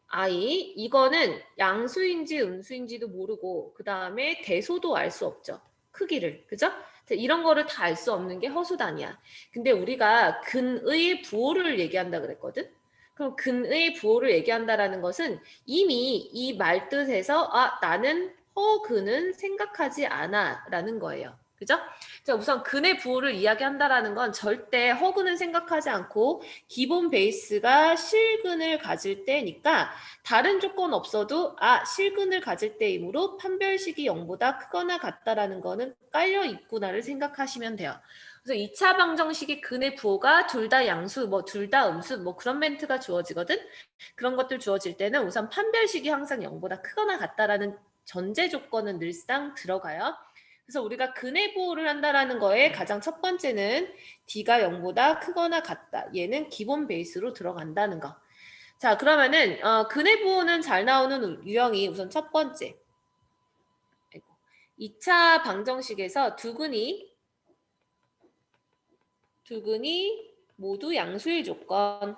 I 이거는 양수인지 음수인지도 모르고 그 다음에 대소도 알 수 없죠. 크기를. 그죠? 자, 이런 거를 다 알 수 없는 게 허수 단위야. 근데 우리가 근의 부호를 얘기한다 그랬거든? 그럼 근의 부호를 얘기한다라는 것은 이미 이 말뜻에서 아, 나는 허근은 생각하지 않아 라는 거예요. 그죠? 자, 우선 근의 부호를 이야기한다라는 건 절대 허근은 생각하지 않고 기본 베이스가 실근을 가질 때니까 다른 조건 없어도 아, 실근을 가질 때이므로 판별식이 0보다 크거나 같다라는 거는 깔려 있구나를 생각하시면 돼요. 그래서 2차 방정식의 근의 부호가 둘 다 양수, 뭐 둘 다 음수, 뭐 그런 멘트가 주어지거든. 그런 것들 주어질 때는 우선 판별식이 항상 0보다 크거나 같다라는 전제 조건은 늘상 들어가요. 그래서 우리가 근의 부호를 한다라는 거에 가장 첫 번째는 D가 0보다 크거나 같다. 얘는 기본 베이스로 들어간다는 거. 자, 그러면은 근의 부호는 잘 나오는 유형이 우선 첫 번째. 2차 방정식에서 두 근이 모두 양수일 조건.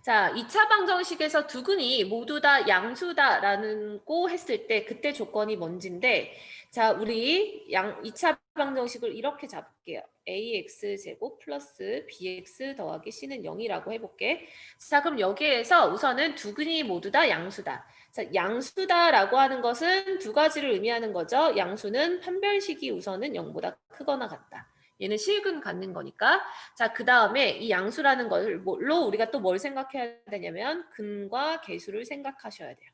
자, 2차 방정식에서 두 근이 모두 다 양수다라는 고 했을 때 그때 조건이 뭔진데 자, 우리 2차 방정식을 이렇게 잡을게요. ax제곱 플러스 bx 더하기 c는 0이라고 해볼게. 자, 그럼 여기에서 우선은 두 근이 모두 다 양수다. 자, 양수다라고 하는 것은 두 가지를 의미하는 거죠. 양수는 판별식이 우선은 0보다 크거나 같다. 얘는 실근 갖는 거니까. 자, 그 다음에 이 양수라는 걸로 우리가 또 뭘 생각해야 되냐면 근과 계수를 생각하셔야 돼요.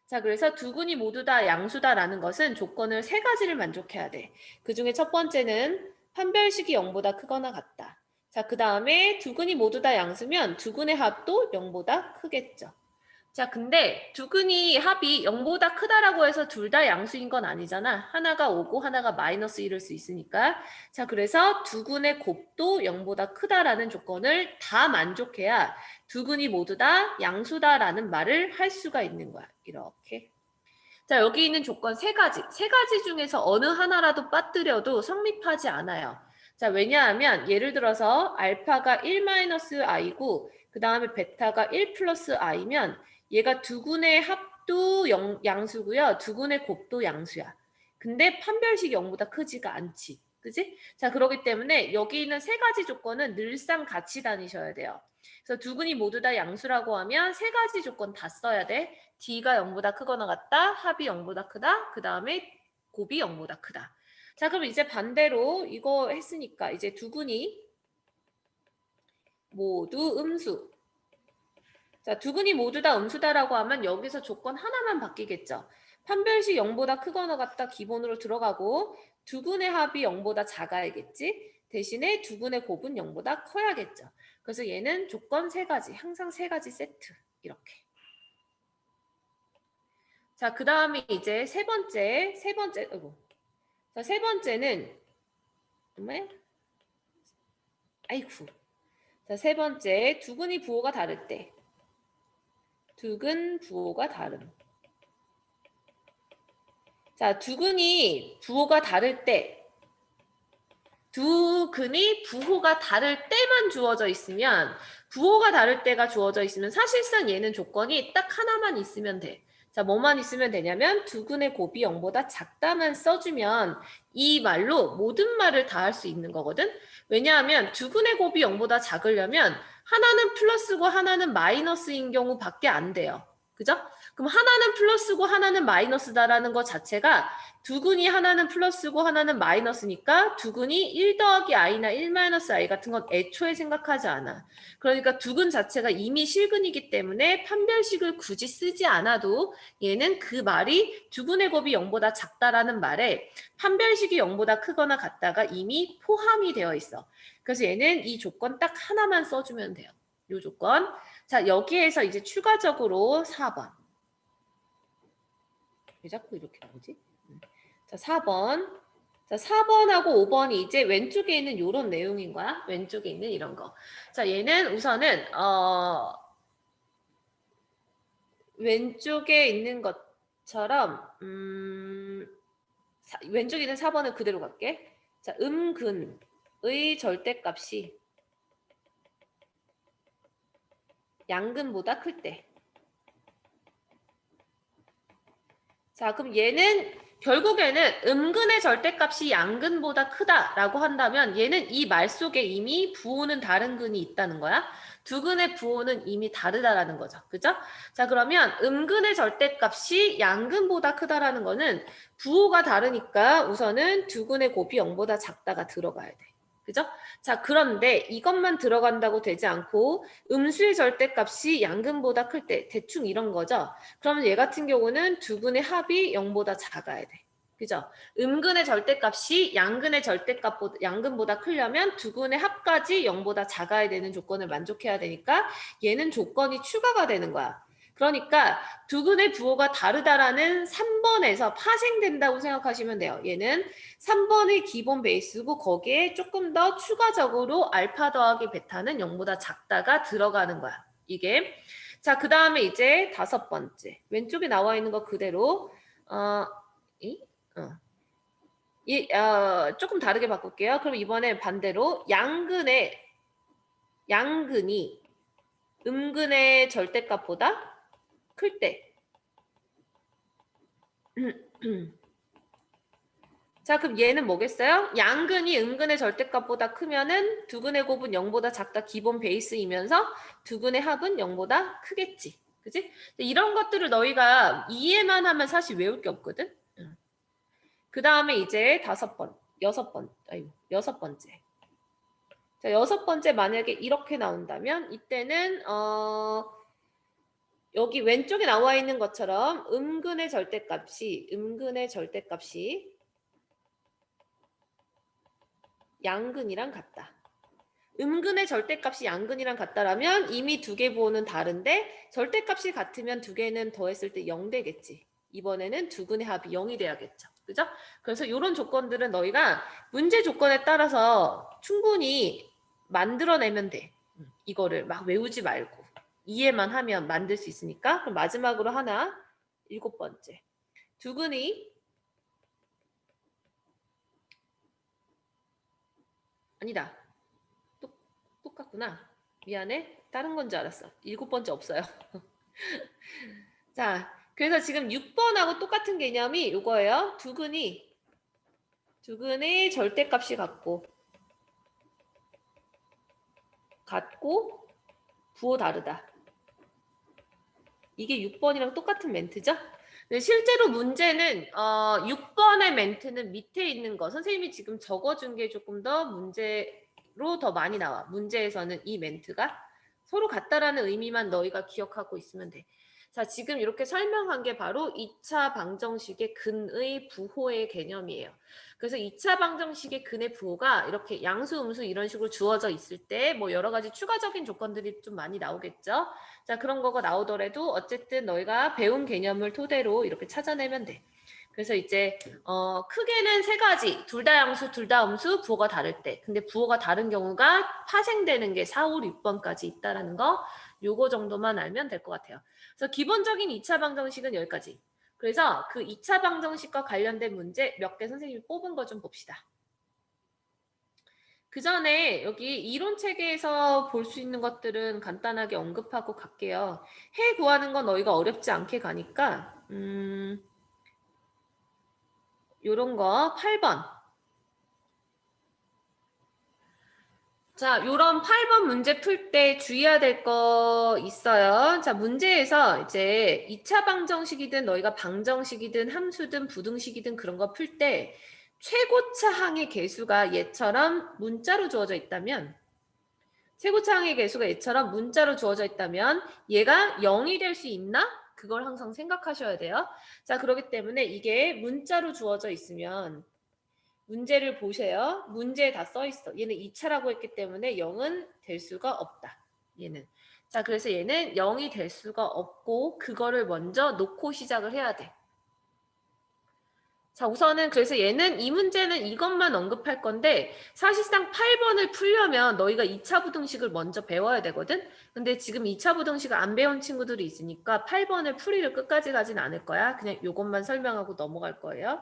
자, 그래서 두 근이 모두 다 양수다라는 것은 조건을 세 가지를 만족해야 돼. 그 중에 첫 번째는 판별식이 0보다 크거나 같다. 자, 그 다음에 두 근이 모두 다 양수면 두 근의 합도 0보다 크겠죠. 자, 근데 두 근이 합이 0보다 크다라고 해서 둘 다 양수인 건 아니잖아. 하나가 5고 하나가 마이너스 1일 수 있으니까. 자, 그래서 두 근의 곱도 0보다 크다라는 조건을 다 만족해야 두 근이 모두 다 양수다라는 말을 할 수가 있는 거야. 이렇게. 자, 여기 있는 조건 세 가지. 세 가지 중에서 어느 하나라도 빠뜨려도 성립하지 않아요. 자, 왜냐하면 예를 들어서 알파가 1-i고 그 다음에 베타가 1 플러스 i면 얘가 두 군의 합도 양수고요. 두 군의 곱도 양수야. 근데 판별식이 0보다 크지가 않지. 그지? 자, 그렇기 때문에 여기 있는 세 가지 조건은 늘상 같이 다니셔야 돼요. 그래서 두 군이 모두 다 양수라고 하면 세 가지 조건 다 써야 돼. D가 0보다 크거나 같다. 합이 0보다 크다. 그 다음에 곱이 0보다 크다. 자, 그럼 이제 반대로 이거 했으니까 이제 두 군이 모두 음수. 자, 두 근이 모두 다 음수다라고 하면 여기서 조건 하나만 바뀌겠죠. 판별식 0보다 크거나 같다 기본으로 들어가고 두 근의 합이 0보다 작아야겠지. 대신에 두 근의 곱은 0보다 커야겠죠. 그래서 얘는 조건 세 가지, 항상 세 가지 세트 이렇게. 자, 그 다음에 이제 세 번째, 자, 세 번째는 아이쿠. 자, 세 번째 두 근이 부호가 다를 때. 두 근 부호가 다름. 자, 두 근이 부호가 다를 때, 두 근이 부호가 다를 때만 주어져 있으면, 부호가 다를 때가 주어져 있으면 사실상 얘는 조건이 딱 하나만 있으면 돼. 자, 뭐만 있으면 되냐면 두 근의 곱이 0보다 작다만 써주면 이 말로 모든 말을 다 할 수 있는 거거든. 왜냐하면 두 근의 곱이 0보다 작으려면 하나는 플러스고 하나는 마이너스인 경우밖에 안 돼요. 그죠? 그럼 하나는 플러스고 하나는 마이너스다라는 것 자체가 두 근이 하나는 플러스고 하나는 마이너스니까 두 근이 1 더하기 i나 1 마이너스 i 같은 건 애초에 생각하지 않아. 그러니까 두 근 자체가 이미 실근이기 때문에 판별식을 굳이 쓰지 않아도 얘는 그 말이 두 근의 곱이 0보다 작다라는 말에 판별식이 0보다 크거나 같다가 이미 포함이 되어 있어. 그래서 얘는 이 조건 딱 하나만 써주면 돼요. 이 조건. 자, 여기에서 이제 추가적으로 4번. 왜 자꾸 이렇게 나오지? 자, 4번. 자, 4번하고 5번이 이제 왼쪽에 있는 이런 내용인 거야. 왼쪽에 있는 이런 거. 자, 얘는 우선은 왼쪽에 있는 것 이처럼 왼쪽에 있는 4번을 그대로 갈게. 자, 음근의 절대값이 양근보다 클 때. 자, 그럼 얘는 결국에는 음근의 절대값이 양근보다 크다라고 한다면 얘는 이 말 속에 이미 부호는 다른 근이 있다는 거야. 두 근의 부호는 이미 다르다라는 거죠. 그죠? 자, 그러면 음근의 절대값이 양근보다 크다라는 거는 부호가 다르니까 우선은 두 근의 곱이 0보다 작다가 들어가야 돼. 그죠? 자, 그런데 이것만 들어간다고 되지 않고 음수의 절대값이 양근보다 클 때 대충 이런 거죠. 그러면 얘 같은 경우는 두 근의 합이 0보다 작아야 돼. 그죠? 음근의 절대값이 양근보다 크려면 두 근의 합까지 0보다 작아야 되는 조건을 만족해야 되니까 얘는 조건이 추가가 되는 거야. 그러니까 두 근의 부호가 다르다라는 3번에서 파생된다고 생각하시면 돼요. 얘는 3번의 기본 베이스고 거기에 조금 더 추가적으로 알파 더하기 베타는 0보다 작다가 들어가는 거야. 이게. 자, 그 다음에 이제 5번째. 왼쪽에 나와 있는 거 그대로 조금 다르게 바꿀게요. 그럼 이번에 반대로 양근이 음근의 절대값보다 클 때. 자, 그럼 얘는 뭐겠어요? 양근이 음근의 절대값보다 크면은 두 근의 곱은 0보다 작다 기본 베이스이면서 두 근의 합은 0보다 크겠지. 그지? 이런 것들을 너희가 이해만 하면 사실 외울 게 없거든? 그 다음에 이제 여섯 번째. 자, 6번째 만약에 이렇게 나온다면 이때는 여기 왼쪽에 나와 있는 것처럼 음근의 절대값이 양근이랑 같다. 음근의 절대값이 양근이랑 같다라면 이미 두 개 부호는 다른데 절대값이 같으면 두 개는 더했을 때 0 되겠지. 이번에는 두 근의 합이 0이 돼야겠죠. 그죠? 그래서 이런 조건들은 너희가 문제 조건에 따라서 충분히 만들어내면 돼. 이거를 막 외우지 말고 이해만 하면 만들 수 있으니까. 그럼 마지막으로 하나 7번째. 두 근이 아니다. 똑같구나. 미안해. 다른 건 줄 알았어. 7번째 없어요. 자, 그래서 지금 6번하고 똑같은 개념이 이거예요. 두 근의 절대값이 같고 부호 다르다. 이게 6번이랑 똑같은 멘트죠? 근데 실제로 문제는 6번의 멘트는 밑에 있는 거 선생님이 지금 적어준 게 조금 더 문제로 더 많이 나와. 문제에서는 이 멘트가 서로 같다라는 의미만 너희가 기억하고 있으면 돼. 자, 지금 이렇게 설명한 게 바로 2차 방정식의 근의 부호의 개념이에요. 그래서 2차 방정식의 근의 부호가 이렇게 양수, 음수 이런 식으로 주어져 있을 때 뭐 여러 가지 추가적인 조건들이 좀 많이 나오겠죠. 자, 그런 거가 나오더라도 어쨌든 너희가 배운 개념을 토대로 이렇게 찾아내면 돼. 그래서 이제 크게는 세 가지. 둘 다 양수, 둘 다 음수, 부호가 다를 때. 근데 부호가 다른 경우가 파생되는 게 4, 5, 6번까지 있다라는 거 요거 정도만 알면 될 것 같아요. 그래서 기본적인 2차 방정식은 여기까지. 그래서 그 2차 방정식과 관련된 문제 몇 개 선생님이 뽑은 거 좀 봅시다. 그 전에 여기 이론 체계에서 볼 수 있는 것들은 간단하게 언급하고 갈게요. 해 구하는 건 너희가 어렵지 않게 가니까 요런 거 8번. 자, 요런 8번 문제 풀 때 주의해야 될 거 있어요. 자, 문제에서 이제 2차 방정식이든 너희가 방정식이든 함수든 부등식이든 그런 거 풀 때 최고차 항의 개수가 얘처럼 문자로 주어져 있다면 최고차 항의 개수가 얘처럼 문자로 주어져 있다면 얘가 0이 될 수 있나? 그걸 항상 생각하셔야 돼요. 자, 그렇기 때문에 이게 문자로 주어져 있으면 문제를 보세요. 문제에 다 써 있어. 얘는 2차라고 했기 때문에 0은 될 수가 없다. 얘는. 자, 그래서 얘는 0이 될 수가 없고 그거를 먼저 놓고 시작을 해야 돼. 자, 우선은 그래서 얘는 이 문제는 이것만 언급할 건데 사실상 8번을 풀려면 너희가 2차 부등식을 먼저 배워야 되거든. 근데 지금 2차 부등식을 안 배운 친구들이 있으니까 8번을 풀이를 끝까지 가진 않을 거야. 그냥 이것만 설명하고 넘어갈 거예요.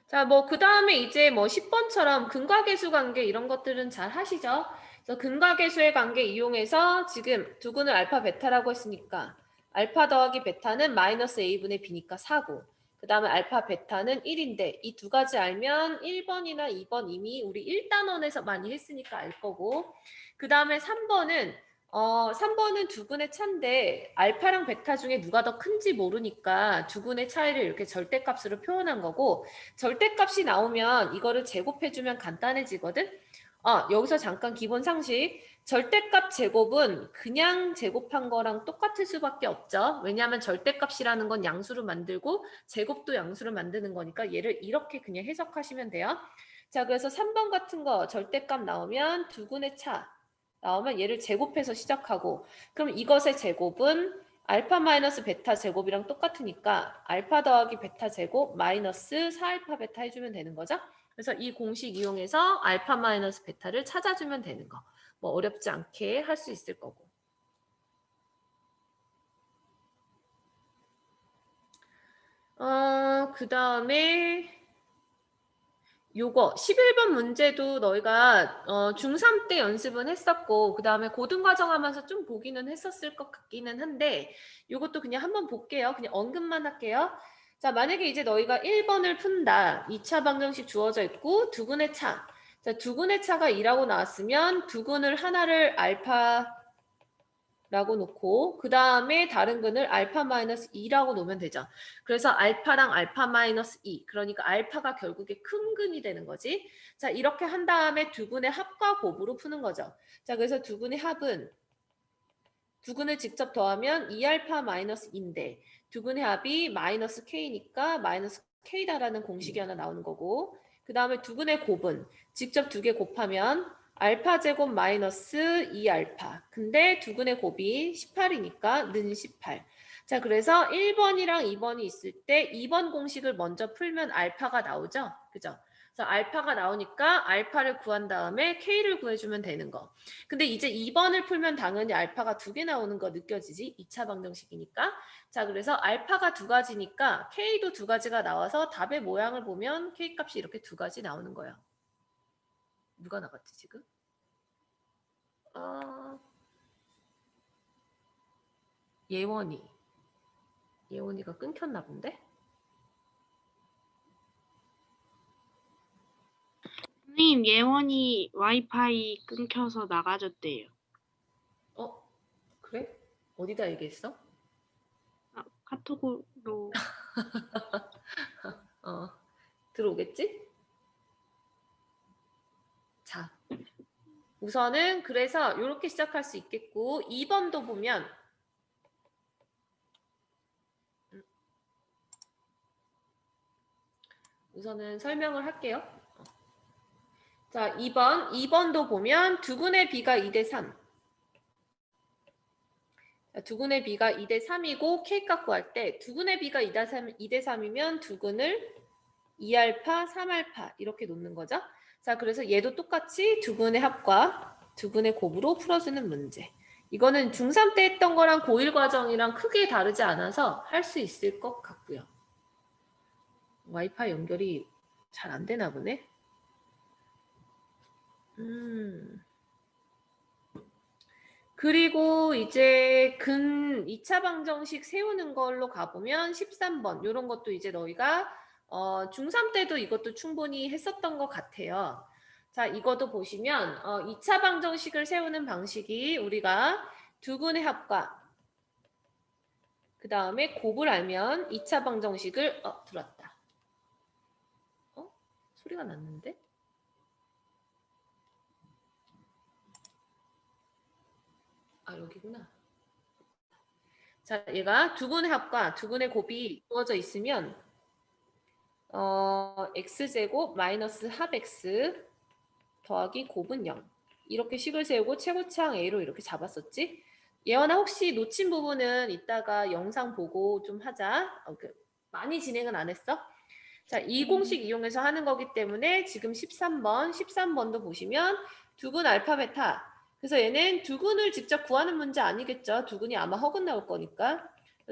자, 뭐 그 다음에 이제 뭐 10번처럼 근과계수 관계 이런 것들은 잘 하시죠. 그래서 근과계수의 관계 이용해서 지금 두근을 알파 베타라고 했으니까 알파 더하기 베타는 마이너스 a분의 b니까 4고 그 다음에 알파 베타는 1인데 이 두 가지 알면 1번이나 2번 이미 우리 1단원에서 많이 했으니까 알 거고 그 다음에 3번은 두근의 차인데 알파랑 베타 중에 누가 더 큰지 모르니까 두근의 차이를 이렇게 절대값으로 표현한 거고 절대값이 나오면 이거를 제곱해주면 간단해지거든. 여기서 잠깐 기본 상식. 절대값 제곱은 그냥 제곱한 거랑 똑같을 수밖에 없죠. 왜냐하면 절대값이라는 건 양수로 만들고 제곱도 양수로 만드는 거니까 얘를 이렇게 그냥 해석하시면 돼요. 자, 그래서 3번 같은 거 절대값 나오면 두근의 차 나오면 얘를 제곱해서 시작하고 그럼 이것의 제곱은 알파 마이너스 베타 제곱이랑 똑같으니까 알파 더하기 베타 제곱 마이너스 4알파 베타 해주면 되는 거죠. 그래서 이 공식 이용해서 알파 마이너스 베타를 찾아주면 되는 거. 뭐 어렵지 않게 할 수 있을 거고. 그 다음에 요거 11번 문제도 너희가 중3 때 연습은 했었고 그 다음에 고등과정 하면서 좀 보기는 했었을 것 같기는 한데 요것도 그냥 한번 볼게요. 그냥 언급만 할게요. 자, 만약에 이제 너희가 1번을 푼다. 2차 방정식 주어져 있고 두근의 차. 자, 두근의 차가 2라고 나왔으면 두근을 하나를 알파 라고 놓고 그 다음에 다른 근을 알파 마이너스 2라고 놓으면 되죠. 그래서 알파랑 알파 마이너스 2 그러니까 알파가 결국에 큰 근이 되는 거지. 자, 이렇게 한 다음에 두 근의 합과 곱으로 푸는 거죠. 자, 그래서 두 근의 합은 두 근을 직접 더하면 2알파 마이너스 2인데 두 근의 합이 마이너스 k니까 마이너스 k다라는 공식이 하나 나오는 거고 그 다음에 두 근의 곱은 직접 두 개 곱하면 알파 제곱 마이너스 2알파 근데 두 근의 곱이 18이니까 는 18. 자, 그래서 1번이랑 2번이 있을 때 2번 공식을 먼저 풀면 알파가 나오죠. 그죠? 그래서 알파가 나오니까 알파를 구한 다음에 k를 구해주면 되는 거. 근데 이제 2번을 풀면 당연히 알파가 두 개 나오는 거 느껴지지? 2차 방정식이니까. 자, 그래서 알파가 두 가지니까 k도 두 가지가 나와서 답의 모양을 보면 k 값이 이렇게 두 가지 나오는 거예요. 누가 나갔지 지금? 예원이. 예원이가 끊겼나 본데? 선생님, 예원이 와이파이 끊겨서 나가졌대요. 그래? 어디다 얘기했어? 카톡으로. 들어오겠지? 자, 우선은 그래서 이렇게 시작할 수 있겠고 2번도 보면 우선은 설명을 할게요. 자, 2번도 보면 두근의 비가 2대 3. 두근의 비가 2대 3이고 K값 구할 때 두근의 비가 2대 3이면 두근을 2알파, 3알파 이렇게 놓는 거죠. 자, 그래서 얘도 똑같이 두근의 합과 두근의 곱으로 풀어주는 문제. 이거는 중3 때 했던 거랑 고1 과정이랑 크게 다르지 않아서 할 수 있을 것 같고요. 와이파이 연결이 잘 안 되나 보네. 그리고 이제 2차 방정식 세우는 걸로 가보면 13번 이런 것도 이제 너희가 중3 때도 이것도 충분히 했었던 것 같아요. 자, 이것도 보시면 2차 방정식을 세우는 방식이 우리가 두근의 합과 그 다음에 곱을 알면 2차 방정식을 들었다. 소리가 났는데? 여기구나. 자, 얘가 두근의 합과 두근의 곱이 주어져 있으면 x제곱 마이너스 합 x 더하기 곱은 0 이렇게 식을 세우고 최고차항 a로 이렇게 잡았었지. 예원아 혹시 놓친 부분은 이따가 영상 보고 좀 하자. 많이 진행은 안 했어? 자, 이 공식 이용해서 하는 거기 때문에 지금 13번도 보시면 두근 알파 베타. 그래서 얘는 두근을 직접 구하는 문제 아니겠죠. 두근이 아마 허근 나올 거니까.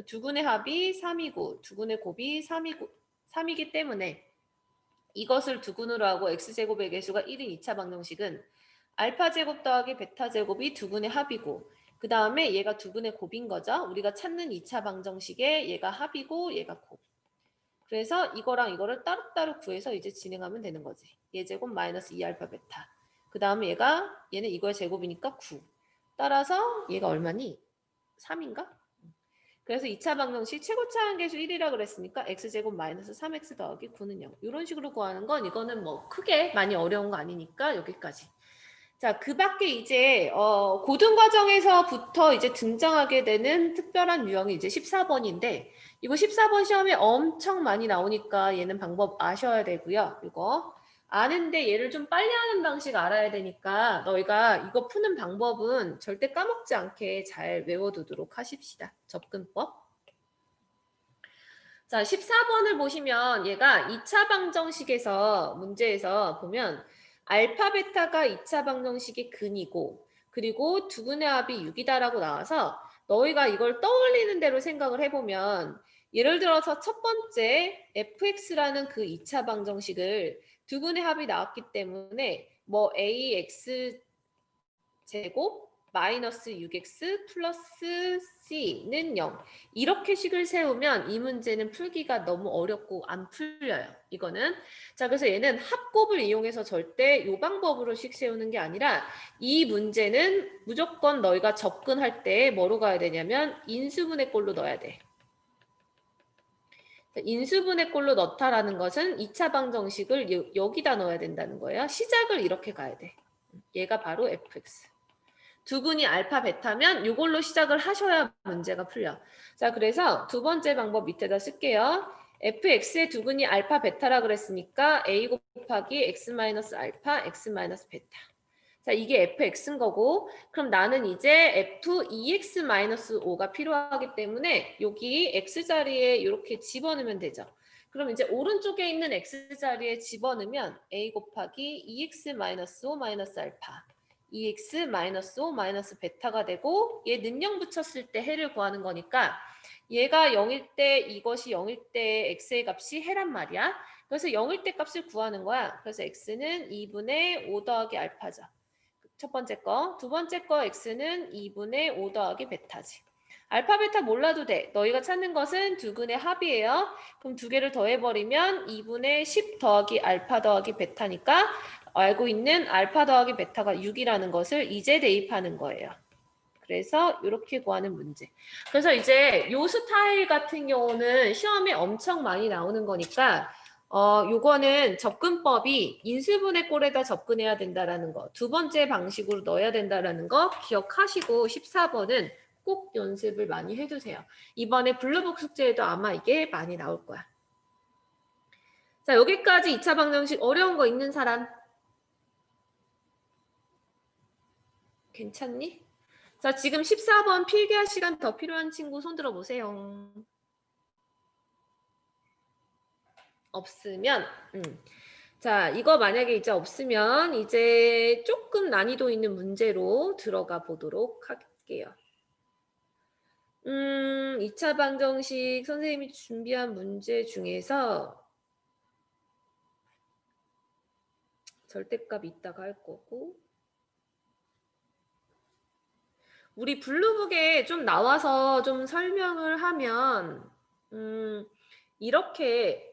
두근의 합이 3이고 두근의 곱이 3이기 때문에 이것을 두근으로 하고 x제곱의 개수가 1인 2차 방정식은 알파 제곱 더하기 베타 제곱이 두근의 합이고 그 다음에 얘가 두근의 곱인 거죠. 우리가 찾는 2차 방정식에 얘가 합이고 얘가 곱. 그래서 이거랑 이거를 따로따로 구해서 이제 진행하면 되는 거지. 얘 제곱 마이너스 2알파 베타. 그 다음에 얘는 이거의 제곱이니까 9. 따라서 얘가 얼마니? 3인가? 그래서 2차 방정식 최고차 한계수 1이라 그랬으니까 x제곱 마이너스 3x 더하기 9는 0. 이런 식으로 구하는 건 이거는 뭐 크게 많이 어려운 거 아니니까 여기까지. 자, 그 밖에 이제 고등과정에서부터 이제 등장하게 되는 특별한 유형이 이제 14번인데 이거 14번 시험에 엄청 많이 나오니까 얘는 방법 아셔야 되고요. 이거 아는데 얘를 좀 빨리 하는 방식 알아야 되니까 너희가 이거 푸는 방법은 절대 까먹지 않게 잘 외워두도록 하십시다. 접근법. 자, 14번을 보시면 얘가 2차 방정식에서 문제에서 보면 알파 베타가 2차 방정식의 근이고 그리고 두근의 합이 6이다라고 나와서 너희가 이걸 떠올리는 대로 생각을 해보면 예를 들어서 첫 번째 fx라는 그 2차 방정식을 두근의 합이 나왔기 때문에 뭐 ax 제곱 마이너스 6x 플러스 c는 0 이렇게 식을 세우면 이 문제는 풀기가 너무 어렵고 안 풀려요. 이거는 자 그래서 얘는 합곱을 이용해서 절대 이 방법으로 식 세우는 게 아니라 이 문제는 무조건 너희가 접근할 때 뭐로 가야 되냐면 인수분해 꼴로 넣어야 돼. 인수분해 꼴로 넣다라는 것은 2차 방정식을 여기다 넣어야 된다는 거예요. 시작을 이렇게 가야 돼. 얘가 바로 fx. 두근이 알파 베타면 이걸로 시작을 하셔야 문제가 풀려. 자, 그래서 두 번째 방법 밑에다 쓸게요. fx의 두근이 알파 베타라 그랬으니까 a 곱하기 x 마이너스 알파 x 마이너스 베타. 자, 이게 fx인 거고 그럼 나는 이제 f2x 마이너스 5가 필요하기 때문에 여기 x자리에 이렇게 집어넣으면 되죠. 그럼 이제 오른쪽에 있는 x자리에 집어넣으면 a 곱하기 2x 마이너스 5 마이너스 알파 2x 마이너스 5 마이너스 베타가 되고 얘 능령 붙였을 때 해를 구하는 거니까 얘가 0일 때 이것이 0일 때 x의 값이 해란 말이야. 그래서 0일 때 값을 구하는 거야. 그래서 x는 2분의 5 더하기 알파죠. 첫 번째 거. 두 번째 거 x는 2분의 5 더하기 베타지. 알파 베타 몰라도 돼. 너희가 찾는 것은 두근의 합이에요. 그럼 두 개를 더해버리면 2분의 10 더하기 알파 더하기 베타니까 알고 있는 알파 더하기 베타가 6이라는 것을 이제 대입하는 거예요. 그래서 이렇게 구하는 문제. 그래서 이제 요 스타일 같은 경우는 시험에 엄청 많이 나오는 거니까 요거는 접근법이 인수분해 꼴에다 접근해야 된다라는 거. 두 번째 방식으로 넣어야 된다라는 거 기억하시고 14번은 꼭 연습을 많이 해두세요. 이번에 블루북 숙제에도 아마 이게 많이 나올 거야. 자, 여기까지 2차 방정식 어려운 거 있는 사람? 괜찮니? 자, 지금 14번 필기할 시간 더 필요한 친구 손 들어보세요. 없으면 자, 이거 만약에 이제 없으면 이제 조금 난이도 있는 문제로 들어가 보도록 할게요. 2차 방정식 선생님이 준비한 문제 중에서 절대값 이따가 할 거고 우리 블루북에 좀 나와서 좀 설명을 하면 이렇게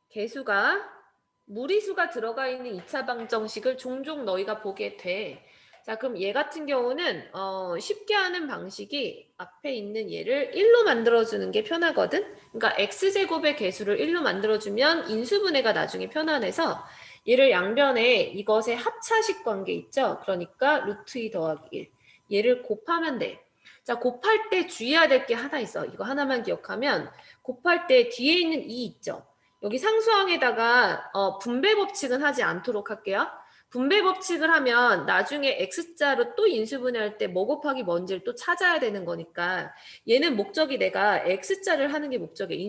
개수가 무리수가 들어가 있는 2차 방정식을 종종 너희가 보게 돼. 자, 그럼 얘 같은 경우는 쉽게 하는 방식이 앞에 있는 얘를 1로 만들어주는 게 편하거든. 그러니까 x제곱의 개수를 1로 만들어주면 인수분해가 나중에 편안해서 얘를 양변에 이것의 합차식 관계 있죠. 그러니까 루트 2 더하기 1. 얘를 곱하면 돼. 자, 곱할 때 주의해야 될 게 하나 있어. 이거 하나만 기억하면 곱할 때 뒤에 있는 2 있죠. 여기 상수항에다가 분배 법칙은 하지 않도록 할게요. 분배 법칙을 하면 나중에 x자로 또 인수분해할 때 뭐 곱하기 뭔지를 또 찾아야 되는 거니까 얘는 목적이 내가 x자를 하는 게 목적이에요.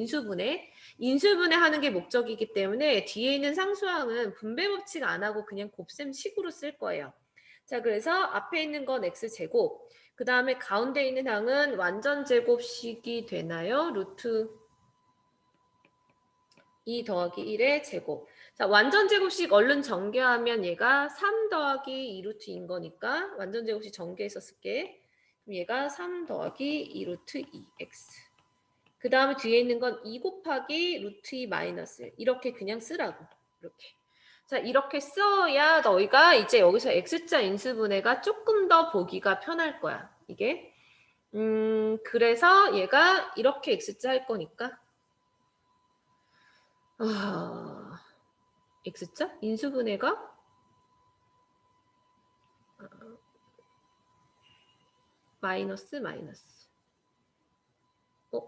인수분해 하는 게 목적이기 때문에 뒤에 있는 상수항은 분배 법칙 안 하고 그냥 곱셈식으로 쓸 거예요. 자, 그래서 앞에 있는 건 x제곱, 그 다음에 가운데 있는 항은 완전 제곱식이 되나요? 루트 2 더하기 1의 제곱. 자, 완전 제곱식 얼른 전개하면 얘가 3 더하기 2 루트 2인 거니까 완전 제곱식 전개해서 쓸게. 그럼 얘가 3 더하기 2 루트 2x. 그 다음에 뒤에 있는 건 2 곱하기 루트 2 마이너스 1. 이렇게 그냥 쓰라고. 이렇게. 자, 이렇게 써야 너희가 이제 여기서 x자 인수분해가 조금 더 보기가 편할 거야. 이게. 그래서 얘가 이렇게 x자 할 거니까. x자? 인수분해가? 마이너스.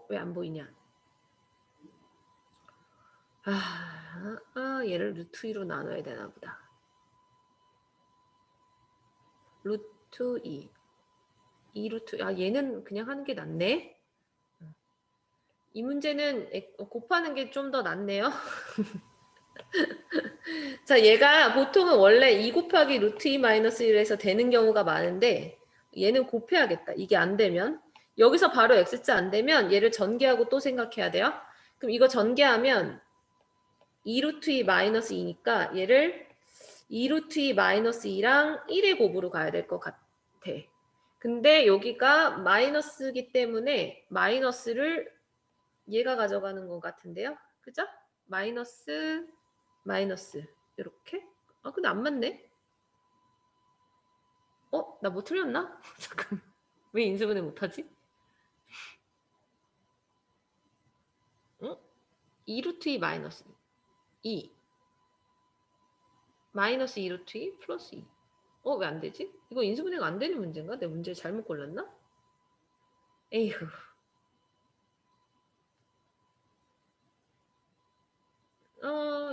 왜 안 보이냐? 얘를 루트 2로 나눠야 되나 보다. 루트 2. 2루트, 얘는 그냥 하는 게 낫네. 이 문제는 곱하는 게 좀 더 낫네요. 자, 얘가 보통은 원래 2 곱하기 루트 2 마이너스 1에서 되는 경우가 많은데 얘는 곱해야겠다. 이게 안 되면. 여기서 바로 x자 안 되면 얘를 전개하고 또 생각해야 돼요. 그럼 이거 전개하면 2 루트 2 마이너스 2니까 얘를 2 루트 2 마이너스 2랑 1의 곱으로 가야 될 것 같아. 근데 여기가 마이너스기 때문에 마이너스를 얘가 가져가는 것 같은데요. 그죠? 마이너스 이렇게. 근데 안 맞네. 나 뭐 틀렸나? 잠깐. 왜 인수분해 못하지? 2 루트 2 마이너스 2. 마이너스 2 루트 2 플러스 2. 왜 안 되지? 이거 인수분해가 안 되는 문제인가? 내 문제 잘못 골랐나? 에이후.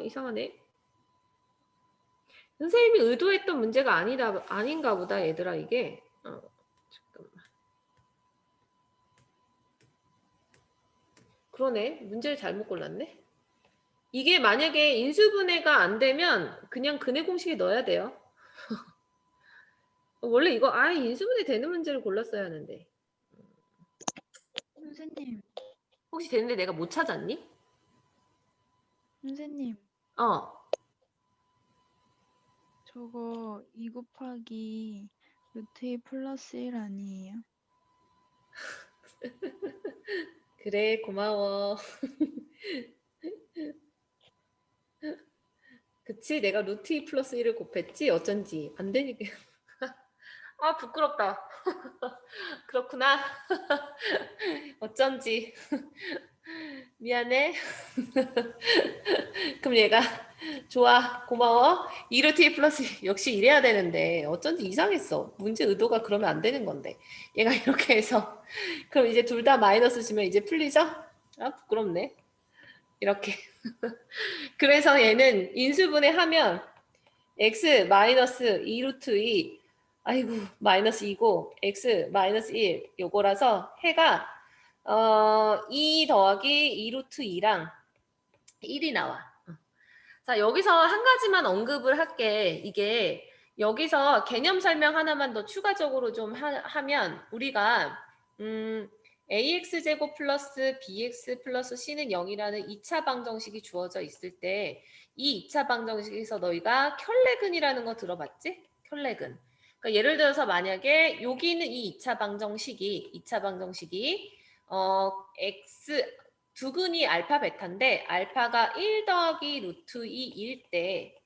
이상하네. 선생님이 의도했던 문제가 아닌가 보다, 얘들아, 이게. 잠깐만. 그러네. 문제를 잘못 골랐네. 이게 만약에 인수분해가 안 되면 그냥 근해 공식에 넣어야 돼요. 원래 이거 아예 인수분해 되는 문제를 골랐어야 하는데. 선생님, 혹시 되는데 내가 못 찾았니? 선생님, 저거 2 곱하기 루트 2 플러스 1 아니에요? 그래, 고마워. 그치, 내가 루트 2 플러스 1을 곱했지? 어쩐지 안 되니까. 부끄럽다. 그렇구나. 어쩐지. 미안해. 그럼 얘가 좋아, 고마워. 2 루트 2 플러스 2. 역시 이래야 되는데 어쩐지 이상했어. 문제 의도가 그러면 안 되는 건데. 얘가 이렇게 해서 그럼 이제 둘 다 마이너스 주면 이제 풀리죠? 부끄럽네. 이렇게. 그래서 얘는 인수분해 하면 x 마이너스 2 루트 2 아이고 마이너스 2고 x 마이너스 1 요거라서 해가 2 더하기 2 루트 2랑 1이 나와. 자, 여기서 한 가지만 언급을 할게. 이게 여기서 개념 설명 하나만 더 추가적으로 좀 하면 우리가 ax제곱 플러스 bx 플러스 c는 0이라는 2차 방정식이 주어져 있을 때 이 2차 방정식에서 너희가 켤레근이라는 거 들어봤지? 켤레근. 그러니까 예를 들어서 만약에 여기 있는 이 2차 방정식이 x 두근이 알파 베타인데 알파가 1 더하기 루트 2일 때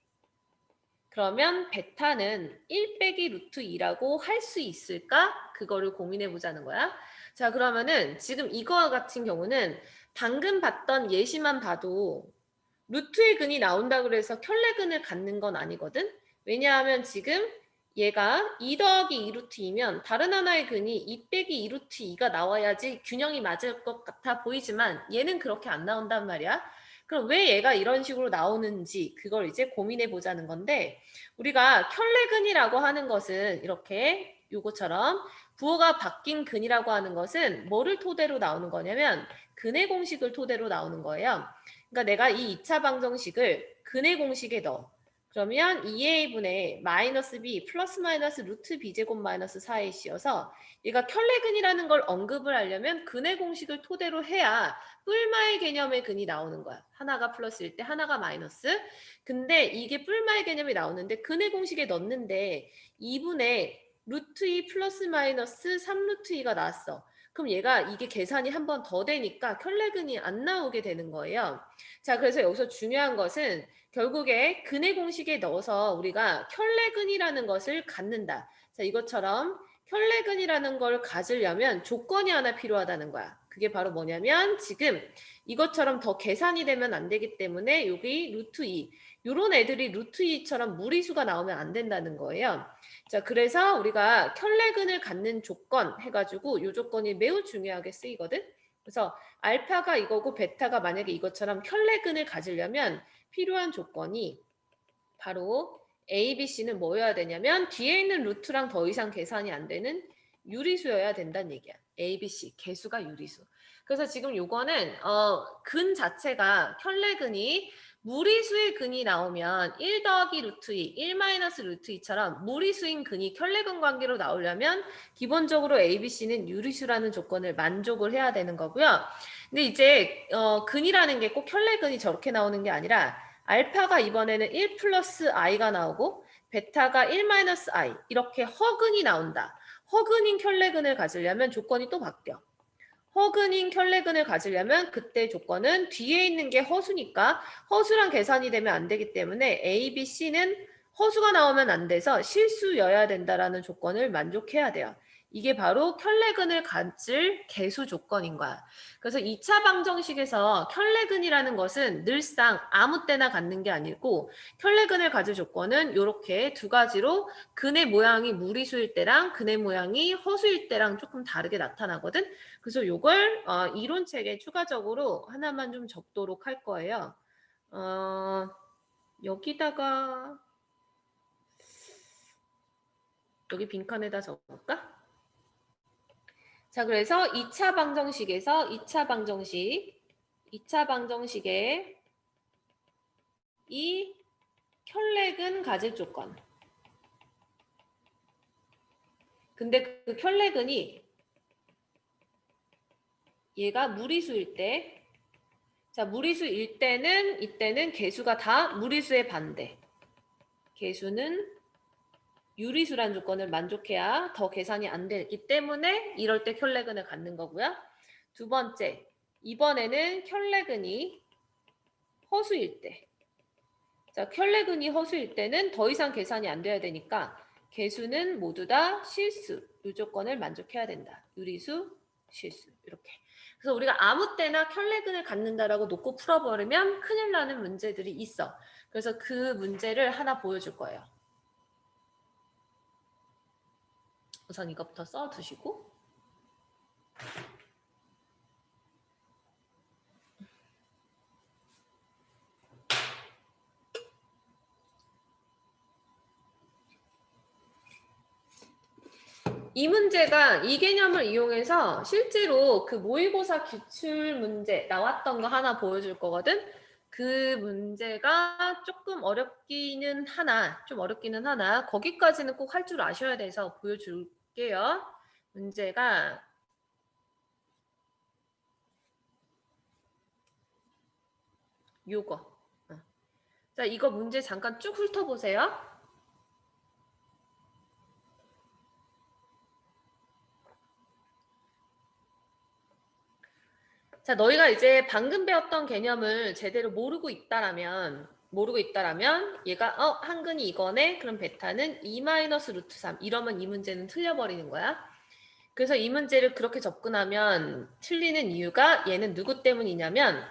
그러면 베타는 1 빼기 루트 2라고 할 수 있을까? 그거를 고민해 보자는 거야. 자, 그러면은 지금 이거와 같은 경우는 방금 봤던 예시만 봐도 루트의 근이 나온다 그래서 켤레근을 갖는 건 아니거든. 왜냐하면 지금 얘가 2 더하기 2 루트 2면 다른 하나의 근이 2 빼기 2 루트 2가 나와야지 균형이 맞을 것 같아 보이지만 얘는 그렇게 안 나온단 말이야. 그럼 왜 얘가 이런 식으로 나오는지 그걸 이제 고민해 보자는 건데, 우리가 켤레근이라고 하는 것은 이렇게 요거처럼 부호가 바뀐 근이라고 하는 것은 뭐를 토대로 나오는 거냐면 근의 공식을 토대로 나오는 거예요. 그러니까 내가 이 2차 방정식을 근의 공식에 넣어. 그러면 2a분의 마이너스 b 플러스 마이너스 루트 b제곱 마이너스 4ac여서 얘가 켤레근이라는 걸 언급을 하려면 근의 공식을 토대로 해야 뿔마의 개념의 근이 나오는 거야. 하나가 플러스일 때 하나가 마이너스. 근데 이게 뿔마의 개념이 나오는데 근의 공식에 넣는데 2분의 루트 2 플러스 마이너스 3루트 2가 나왔어. 그럼 얘가 이게 계산이 한 번 더 되니까 켤레근이 안 나오게 되는 거예요. 자, 그래서 여기서 중요한 것은 결국에 근의 공식에 넣어서 우리가 켤레근이라는 것을 갖는다. 자, 이것처럼 켤레근이라는 걸 가지려면 조건이 하나 필요하다는 거야. 그게 바로 뭐냐면 지금 이것처럼 더 계산이 되면 안 되기 때문에 여기 루트 2 요런 애들이 루트 2처럼 무리수가 나오면 안 된다는 거예요. 자, 그래서 우리가 켤레근을 갖는 조건 해가지고 이 조건이 매우 중요하게 쓰이거든. 그래서 알파가 이거고 베타가 만약에 이것처럼 켤레근을 가지려면 필요한 조건이 바로 A, B, C는 뭐여야 되냐면 뒤에 있는 루트랑 더 이상 계산이 안 되는 유리수여야 된다는 얘기야. A, B, C 개수가 유리수. 그래서 지금 요거는 근 자체가 켤레근이 무리수의 근이 나오면 1 더하기 루트 2, 1 마이너스 루트 2처럼 무리수인 근이 켤레근 관계로 나오려면 기본적으로 A, B, C는 유리수라는 조건을 만족을 해야 되는 거고요. 근데 이제 근이라는 게 꼭 켤레근이 저렇게 나오는 게 아니라 알파가 이번에는 1 플러스 i가 나오고 베타가 1 마이너스 i 이렇게 허근이 나온다. 허근인 켤레근을 가지려면 조건이 또 바뀌어. 허근인 켤레근을 가지려면 그때 조건은 뒤에 있는 게 허수니까 허수랑 계산이 되면 안 되기 때문에 A, B, C는 허수가 나오면 안 돼서 실수여야 된다라는 조건을 만족해야 돼요. 이게 바로 켤레근을 가질 개수 조건인 거야. 그래서 2차 방정식에서 켤레근이라는 것은 늘상 아무 때나 갖는 게 아니고 켤레근을 가질 조건은 이렇게 두 가지로 근의 모양이 무리수일 때랑 근의 모양이 허수일 때랑 조금 다르게 나타나거든. 그래서 요걸 이론책에 추가적으로 하나만 좀 적도록 할 거예요. 여기다가 여기 빈칸에다 적을까? 자, 그래서 2차 방정식에서 2차 방정식에 이 켤레근 가질 조건. 근데 그 켤레근이 얘가 무리수일 때, 자, 무리수일 때는 이때는 개수가 다 무리수의 반대. 개수는 유리수란 조건을 만족해야 더 계산이 안 되기 때문에 이럴 때 켤레근을 갖는 거고요. 두 번째, 이번에는 켤레근이 허수일 때. 자, 켤레근이 허수일 때는 더 이상 계산이 안 돼야 되니까 개수는 모두 다 실수. 이 조건을 만족해야 된다. 유리수, 실수. 이렇게. 그래서 우리가 아무 때나 켤레근을 갖는다라고 놓고 풀어버리면 큰일 나는 문제들이 있어. 그래서 그 문제를 하나 보여줄 거예요. 우선 이것부터 써두시고. 이 문제가 이 개념을 이용해서 실제로 그 모의고사 기출 문제 나왔던 거 하나 보여줄 거거든. 그 문제가 조금 어렵기는 하나, 거기까지는 꼭 할 줄 아셔야 돼서 보여줄게요. 문제가 요거. 자, 이거 문제 잠깐 쭉 훑어보세요. 자, 너희가 이제 방금 배웠던 개념을 제대로 모르고 있다라면 얘가 한근이 이거네. 그럼 베타는 2 마이너스 루트 3. 이러면 이 문제는 틀려버리는 거야. 그래서 이 문제를 그렇게 접근하면 틀리는 이유가 얘는 누구 때문이냐면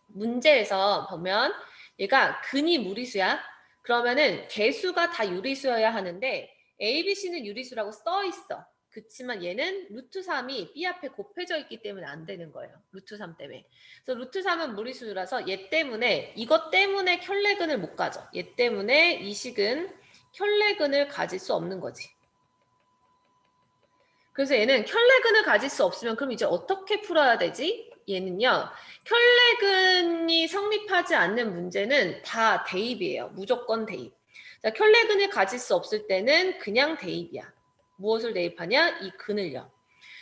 문제에서 보면 얘가 근이 무리수야. 그러면은 개수가 다 유리수여야 하는데 A, B, C는 유리수라고 써 있어. 그치만 얘는 루트 3이 B 앞에 곱해져 있기 때문에 안 되는 거예요. 루트 3 때문에. 그래서 루트 3은 무리수라서 얘 때문에 이것 때문에 켤레근을 못 가져. 얘 때문에 이 식은 켤레근을 가질 수 없는 거지. 그래서 얘는 켤레근을 가질 수 없으면 그럼 이제 어떻게 풀어야 되지? 얘는요. 켤레근이 성립하지 않는 문제는 다 대입이에요. 무조건 대입. 자, 켤레근을 가질 수 없을 때는 그냥 대입이야. 무엇을 대입하냐? 이 근을요.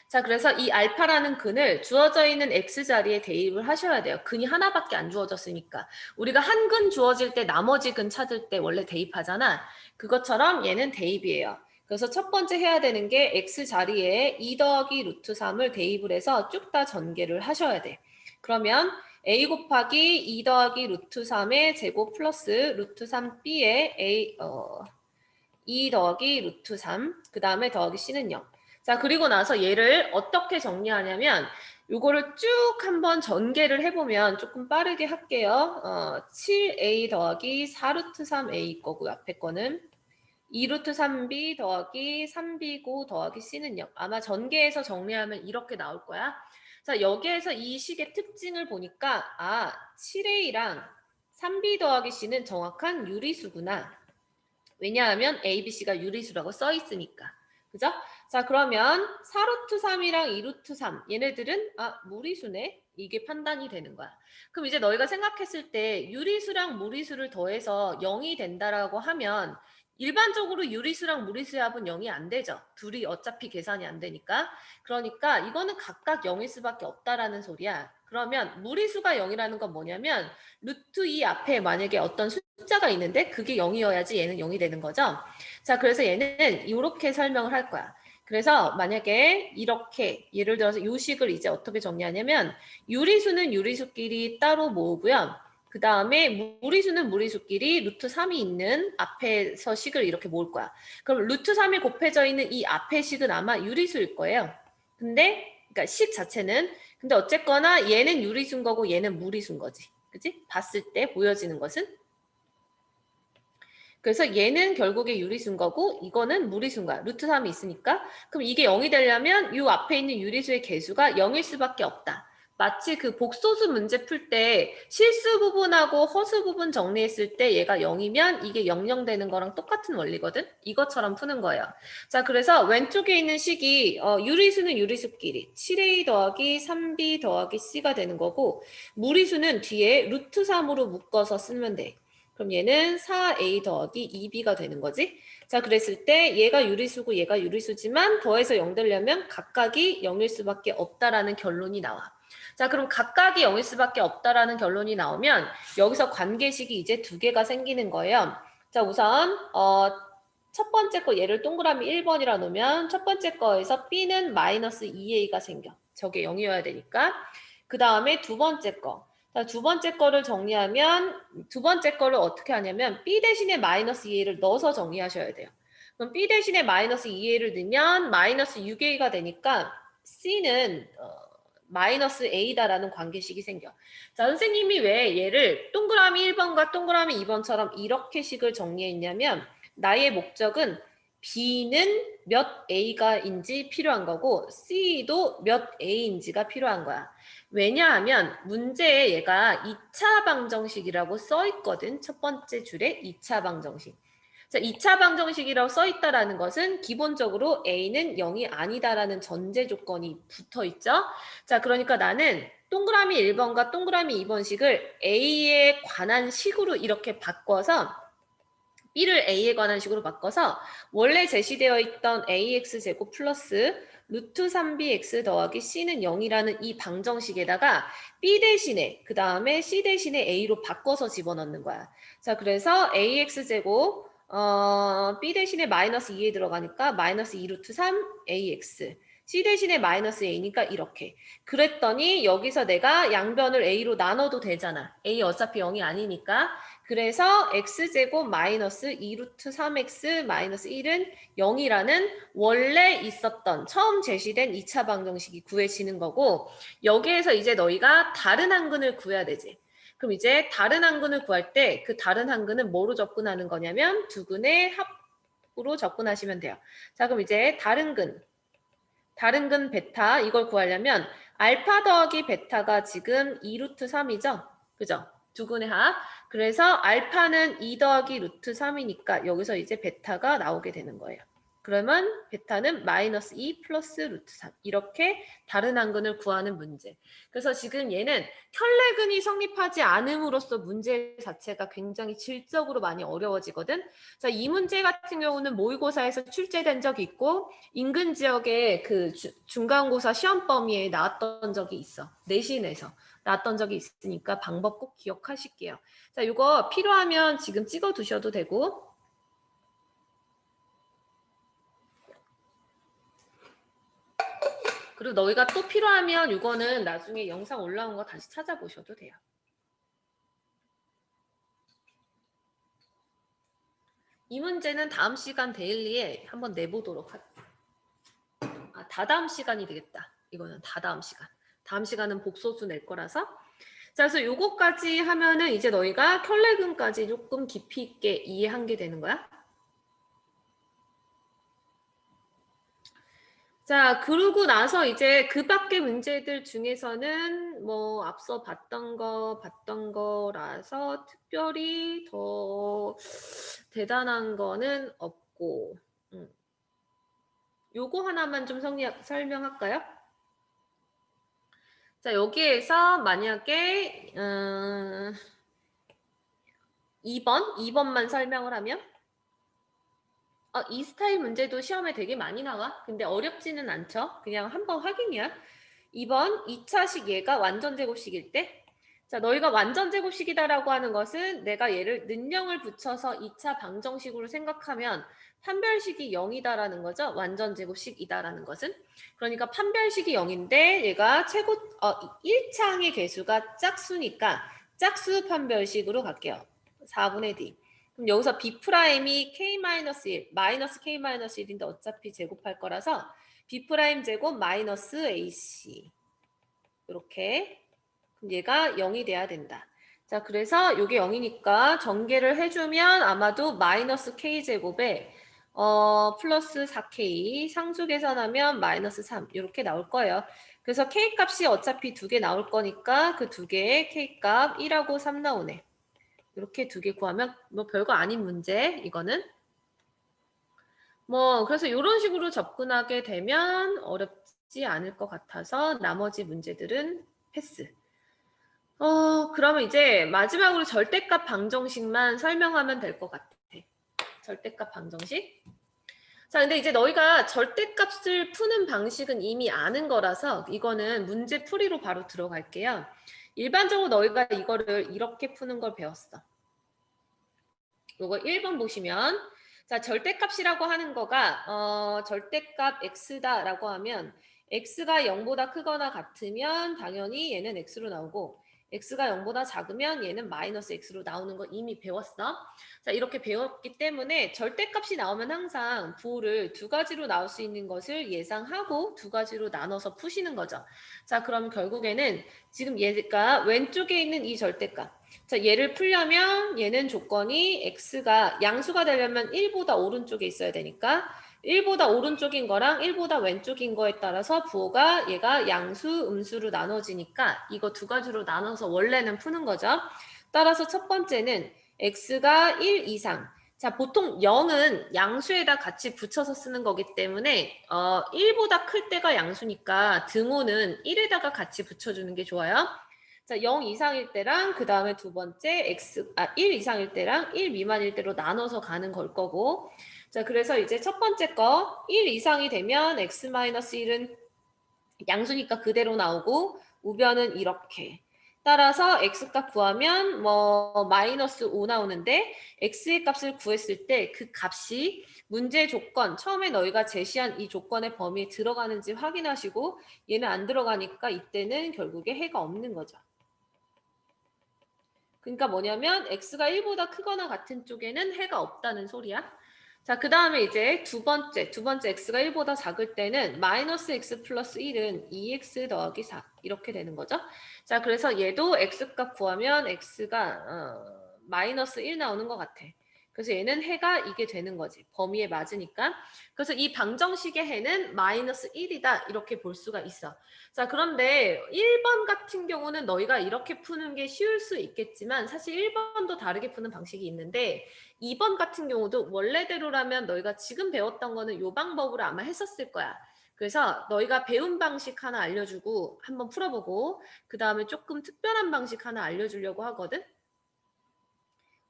자, 그래서 이 알파라는 근을 주어져 있는 x 자리에 대입을 하셔야 돼요. 근이 하나밖에 안 주어졌으니까. 우리가 한 근 주어질 때 나머지 근 찾을 때 원래 대입하잖아. 그것처럼 얘는 대입이에요. 그래서 첫 번째 해야 되는 게 x 자리에 2 더하기 루트 3을 대입을 해서 쭉 다 전개를 하셔야 돼. 그러면 a 곱하기 2 더하기 루트 3의 제곱 플러스 루트 3b의 2 더하기 루트 3, 그 다음에 더하기 c는 0. 자, 그리고 나서 얘를 어떻게 정리하냐면 요거를 쭉 한번 전개를 해보면 조금 빠르게 할게요. 7a 더하기 4 루트 3a 거고 앞에 거는 2 루트 3b 더하기 3b고 더하기 c는 0. 아마 전개해서 정리하면 이렇게 나올 거야. 자, 여기에서 이 식의 특징을 보니까 7a랑 3b 더하기 c는 정확한 유리수구나. 왜냐하면 A, B, C가 유리수라고 써 있으니까. 그죠? 자, 그러면 4루트 3이랑 2루트 3 얘네들은 무리수네. 이게 판단이 되는 거야. 그럼 이제 너희가 생각했을 때 유리수랑 무리수를 더해서 0이 된다라고 하면 일반적으로 유리수랑 무리수의 합은 0이 안 되죠. 둘이 어차피 계산이 안 되니까. 그러니까 이거는 각각 0일 수밖에 없다라는 소리야. 그러면 무리수가 0이라는 건 뭐냐면 루트 2 앞에 만약에 어떤 숫자가 있는데 그게 0이어야지 얘는 0이 되는 거죠. 자, 그래서 얘는 이렇게 설명을 할 거야. 그래서 만약에 이렇게 예를 들어서 이 식을 이제 어떻게 정리하냐면 유리수는 유리수끼리 따로 모으고요. 그 다음에 무리수는 무리수끼리 루트 3이 있는 앞에서 식을 이렇게 모을 거야. 그럼 루트 3이 곱해져 있는 이 앞의 식은 아마 유리수일 거예요. 그러니까 식 자체는 근데 어쨌거나 얘는 유리수인 거고 얘는 무리수인 거지. 그치? 봤을 때 보여지는 것은 그래서 얘는 결국에 유리수인 거고 이거는 무리수인 거야. 루트 3이 있으니까. 그럼 이게 0이 되려면 이 앞에 있는 유리수의 개수가 0일 수밖에 없다. 마치 그 복소수 문제 풀 때 실수 부분하고 허수 부분 정리했을 때 얘가 0이면 이게 00 되는 거랑 똑같은 원리거든. 이것처럼 푸는 거예요. 자, 그래서 왼쪽에 있는 식이 유리수는 유리수끼리 7a 더하기 3b 더하기 c가 되는 거고 무리수는 뒤에 루트 3으로 묶어서 쓰면 돼. 그럼 얘는 4a 더하기 2b가 되는 거지. 자, 그랬을 때 얘가 유리수고 얘가 유리수지만 더해서 0 되려면 각각이 0일 수밖에 없다라는 결론이 나와. 자, 그럼 각각이 0일 수밖에 없다라는 결론이 나오면 여기서 관계식이 이제 두 개가 생기는 거예요. 자, 우선 첫 번째 거 얘를 동그라미 1번이라 놓으면 첫 번째 거에서 b는 마이너스 2a가 생겨. 저게 0이어야 되니까. 그 다음에 두 번째 거. 자, 두 번째 거를 정리하면 두 번째 거를 어떻게 하냐면 b 대신에 마이너스 2a를 넣어서 정리하셔야 돼요. 그럼 b 대신에 마이너스 2a를 넣으면 마이너스 6a가 되니까 c는 마이너스 a다라는 관계식이 생겨. 자, 선생님이 왜 얘를 동그라미 1번과 동그라미 2번처럼 이렇게 식을 정리했냐면 나의 목적은 b는 몇 a가인지 필요한 거고 c도 몇 a인지가 필요한 거야. 왜냐하면 문제에 얘가 2차 방정식이라고 써 있거든. 첫 번째 줄에 2차 방정식. 자, 2차 방정식이라고 써 있다라는 것은 기본적으로 A는 0이 아니다라는 전제 조건이 붙어 있죠. 자, 그러니까 나는 동그라미 1번과 동그라미 2번식을 A에 관한 식으로 이렇게 바꿔서 B를 A에 관한 식으로 바꿔서 원래 제시되어 있던 AX제곱 플러스 루트 3BX 더하기 C는 0이라는 이 방정식에다가 B 대신에 그 다음에 C 대신에 A로 바꿔서 집어넣는 거야. 자, 그래서 AX제곱 B 대신에 마이너스 2에 들어가니까 마이너스 2 루트 3 AX C 대신에 마이너스 A니까 이렇게 그랬더니 여기서 내가 양변을 A로 나눠도 되잖아. A 어차피 0이 아니니까 그래서 x제곱 마이너스 2 루트 3x 마이너스 1은 0이라는 원래 있었던 처음 제시된 2차 방정식이 구해지는 거고 여기에서 이제 너희가 다른 한근을 구해야 되지. 그럼 이제 다른 한근을 구할 때 그 다른 한근은 뭐로 접근하는 거냐면 두 근의 합으로 접근하시면 돼요. 자, 그럼 이제 다른 근 다른 근 베타 이걸 구하려면 알파 더하기 베타가 지금 2 루트 3이죠? 그죠? 두 근의 합. 그래서 알파는 2 더하기 루트 3이니까 여기서 이제 베타가 나오게 되는 거예요. 그러면 베타는 마이너스 2 플러스 루트 3 이렇게 다른 한근을 구하는 문제. 그래서 지금 얘는 켤레근이 성립하지 않음으로써 문제 자체가 굉장히 질적으로 많이 어려워지거든. 자, 이 문제 같은 경우는 모의고사에서 출제된 적이 있고 인근 지역의 그 중간고사 시험 범위에 나왔던 적이 있어. 내신에서 나왔던 적이 있으니까 방법 꼭 기억하실게요. 자, 이거 필요하면 지금 찍어 두셔도 되고. 그리고 너희가 또 필요하면 이거는 나중에 영상 올라온 거 다시 찾아보셔도 돼요. 이 문제는 다음 시간 데일리에 한번 내보도록 할게요. 아, 다다음 시간이 되겠다. 이거는 다다음 시간. 다음 시간은 복소수 낼 거라서. 자, 그래서 요거까지 하면은 이제 너희가 켤레근까지 조금 깊이 있게 이해한 게 되는 거야. 자, 그러고 나서 이제 그 밖의 문제들 중에서는 뭐 앞서 봤던 거라서 특별히 더 대단한 거는 없고, 요거 하나만 좀 설명할까요? 자, 여기에서 만약에 2번만 설명을 하면 이 스타일 문제도 시험에 되게 많이 나와. 근데 어렵지는 않죠. 그냥 한번 확인이야. 2번 2차식 얘가 완전 제곱식일 때 자, 너희가 완전 제곱식이다라고 하는 것은 내가 얘를 는영을 붙여서 2차 방정식으로 생각하면 판별식이 0이다라는 거죠. 완전 제곱식이다라는 것은. 그러니까 판별식이 0인데 얘가 1창의 개수가 짝수니까 짝수 판별식으로 갈게요. 4분의 D. 그럼 여기서 B'이 K-1, 마이너스 K-1인데 어차피 제곱할 거라서 B' 제곱 마이너스 AC. 이렇게. 그럼 얘가 0이 돼야 된다. 자, 그래서 이게 0이니까 전개를 해주면 아마도 마이너스 K제곱에 플러스 4K 상수 계산하면 마이너스 3 이렇게 나올 거예요. 그래서 K값이 어차피 2개 나올 거니까 그 2개의 K값 1하고 3 나오네. 이렇게 2개 구하면 뭐 별거 아닌 문제 이거는. 뭐 그래서 이런 식으로 접근하게 되면 어렵지 않을 것 같아서 나머지 문제들은 패스. 그러면 이제 마지막으로 절대값 방정식만 설명하면 될 것 같아. 절대값 방정식. 자, 근데 이제 너희가 절대값을 푸는 방식은 이미 아는 거라서 이거는 문제 풀이로 바로 들어갈게요. 일반적으로 너희가 이거를 이렇게 푸는 걸 배웠어. 요거 1번 보시면 자, 절대값이라고 하는 거가 절대값 x다라고 하면 x가 0보다 크거나 같으면 당연히 얘는 x로 나오고 x가 0보다 작으면 얘는 마이너스 x로 나오는 거 이미 배웠어. 자, 이렇게 배웠기 때문에 절대값이 나오면 항상 부호를 두 가지로 나올 수 있는 것을 예상하고 두 가지로 나눠서 푸시는 거죠. 자, 그럼 결국에는 지금 얘가 왼쪽에 있는 이 절대값 자, 얘를 풀려면 얘는 조건이 x가 양수가 되려면 1보다 오른쪽에 있어야 되니까 1보다 오른쪽인 거랑 1보다 왼쪽인 거에 따라서 부호가 얘가 양수, 음수로 나눠지니까 이거 두 가지로 나눠서 원래는 푸는 거죠. 따라서 첫 번째는 x가 1 이상 자, 보통 0은 양수에다 같이 붙여서 쓰는 거기 때문에 1보다 클 때가 양수니까 등호는 1에다가 같이 붙여주는 게 좋아요. 자, 0 이상일 때랑 그 다음에 두 번째 1 이상일 때랑 1 미만일 때로 나눠서 가는 걸 거고 자, 그래서 이제 첫 번째 거 1 이상이 되면 x-1은 양수니까 그대로 나오고 우변은 이렇게 따라서 x값 구하면 뭐 마이너스 5 나오는데 x의 값을 구했을 때 그 값이 문제 조건 처음에 너희가 제시한 이 조건의 범위에 들어가는지 확인하시고 얘는 안 들어가니까 이때는 결국에 해가 없는 거죠. 그러니까 뭐냐면 x가 1보다 크거나 같은 쪽에는 해가 없다는 소리야. 자, 그 다음에 이제 두 번째 x가 1보다 작을 때는 마이너스 x 플러스 1은 2x 더하기 4 이렇게 되는 거죠. 자, 그래서 얘도 x값 구하면 x가 마이너스 1 나오는 것 같아. 그래서 얘는 해가 이게 되는 거지. 범위에 맞으니까. 그래서 이 방정식의 해는 마이너스 1이다. 이렇게 볼 수가 있어. 자, 그런데 1번 같은 경우는 너희가 이렇게 푸는 게 쉬울 수 있겠지만 사실 1번도 다르게 푸는 방식이 있는데 2번 같은 경우도 원래대로라면 너희가 지금 배웠던 거는 이 방법으로 아마 했었을 거야. 그래서 너희가 배운 방식 하나 알려주고 한번 풀어보고 그 다음에 조금 특별한 방식 하나 알려주려고 하거든.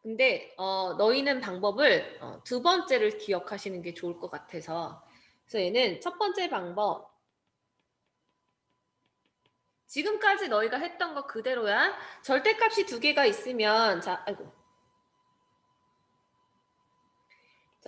근데 너희는 방법을 두 번째를 기억하시는 게 좋을 것 같아서 그래서 얘는 첫 번째 방법 지금까지 너희가 했던 거 그대로야. 절대값이 두 개가 있으면 자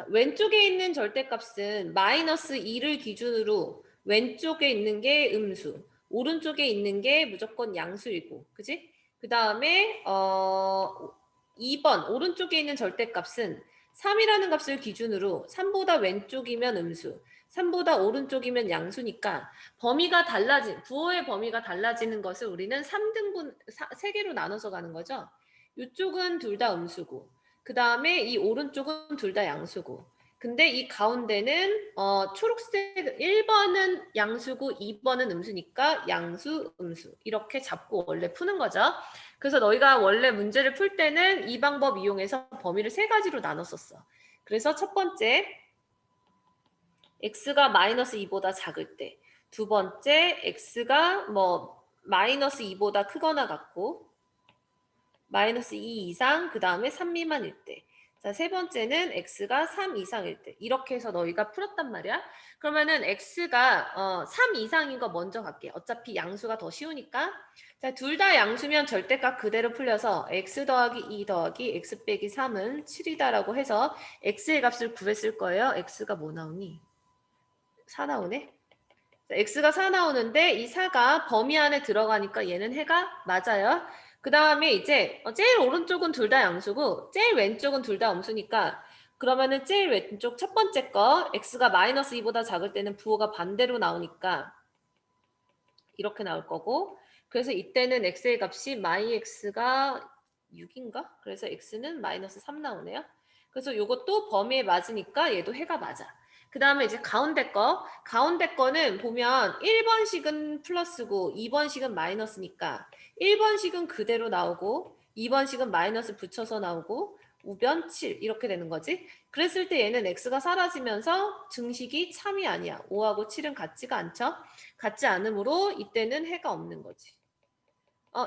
왼쪽에 있는 절대값은 마이너스 2를 기준으로 왼쪽에 있는 게 음수 오른쪽에 있는 게 무조건 양수이고 그지? 그 다음에 2번 오른쪽에 있는 절대값은 3이라는 값을 기준으로 3보다 왼쪽이면 음수 3보다 오른쪽이면 양수니까 범위가 달라진 부호의 범위가 달라지는 것을 우리는 3등분 3개로 나눠서 가는 거죠. 이쪽은 둘 다 음수고 그 다음에 이 오른쪽은 둘 다 양수고 근데 이 가운데는 초록색 1번은 양수고 2번은 음수니까 양수, 음수 이렇게 잡고 원래 푸는 거죠. 그래서 너희가 원래 문제를 풀 때는 이 방법 이용해서 범위를 세 가지로 나눴었어. 그래서 첫 번째 x가 마이너스 2보다 작을 때 두 번째 x가 뭐 마이너스 2보다 크거나 같고 마이너스 2 이상 그 다음에 3 미만일 때 자, 세 번째는 x가 3 이상일 때 이렇게 해서 너희가 풀었단 말이야. 그러면은 x가 3 이상인 거 먼저 갈게. 어차피 양수가 더 쉬우니까. 자, 둘 다 양수면 절대값 그대로 풀려서 x 더하기 2 더하기 x 빼기 3은 7이다라고 해서 x의 값을 구했을 거예요. x가 뭐 나오니? 4 나오네. 자, x가 4 나오는데 이 4가 범위 안에 들어가니까 얘는 해가 맞아요. 그 다음에 이제 제일 오른쪽은 둘 다 양수고 제일 왼쪽은 둘 다 음수니까 그러면은 제일 왼쪽 첫 번째 거 x가 마이너스 2보다 작을 때는 부호가 반대로 나오니까 이렇게 나올 거고 그래서 이때는 x의 값이 마이 x가 6인가? 그래서 x는 마이너스 3 나오네요. 그래서 이것도 범위에 맞으니까 얘도 해가 맞아. 그 다음에 이제 가운데 거는 보면 1번식은 플러스고 2번식은 마이너스니까 1번식은 그대로 나오고 2번식은 마이너스 붙여서 나오고 우변 7 이렇게 되는 거지. 그랬을 때 얘는 x가 사라지면서 증식이 참이 아니야. 5하고 7은 같지가 않죠. 같지 않으므로 이때는 해가 없는 거지.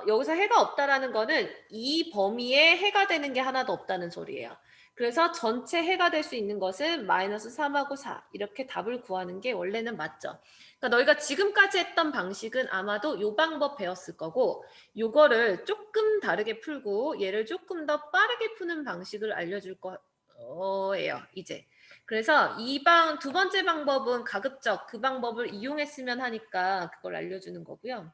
여기서 해가 없다라는 거는 이 범위에 해가 되는 게 하나도 없다는 소리예요. 그래서 전체 해가 될 수 있는 것은 마이너스 3하고 4 이렇게 답을 구하는 게 원래는 맞죠. 그러니까 너희가 지금까지 했던 방식은 아마도 이 방법 배웠을 거고 요거를 조금 다르게 풀고 얘를 조금 더 빠르게 푸는 방식을 알려줄 거예요. 이제. 그래서 두 번째 방법은 가급적 그 방법을 이용했으면 하니까 그걸 알려주는 거고요.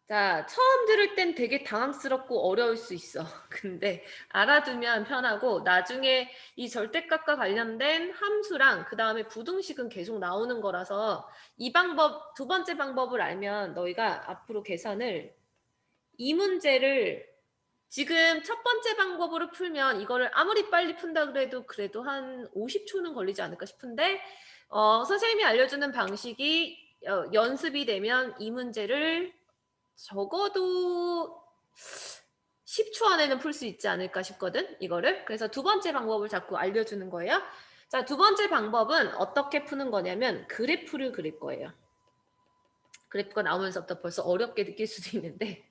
자, 처음 들을 땐 되게 당황스럽고 어려울 수 있어. 근데 알아두면 편하고 나중에 이 절대값과 관련된 함수랑 그 다음에 부등식은 계속 나오는 거라서 이 방법, 두 번째 방법을 알면 너희가 앞으로 계산을 이 문제를 지금 첫 번째 방법으로 풀면 이거를 아무리 빨리 푼다 그래도 한 50초는 걸리지 않을까 싶은데 선생님이 알려주는 방식이 연습이 되면 이 문제를 적어도 10초 안에는 풀 수 있지 않을까 싶거든, 이거를. 그래서 두 번째 방법을 자꾸 알려주는 거예요. 자, 두 번째 방법은 어떻게 푸는 거냐면 그래프를 그릴 거예요. 그래프가 나오면서부터 벌써 어렵게 느낄 수도 있는데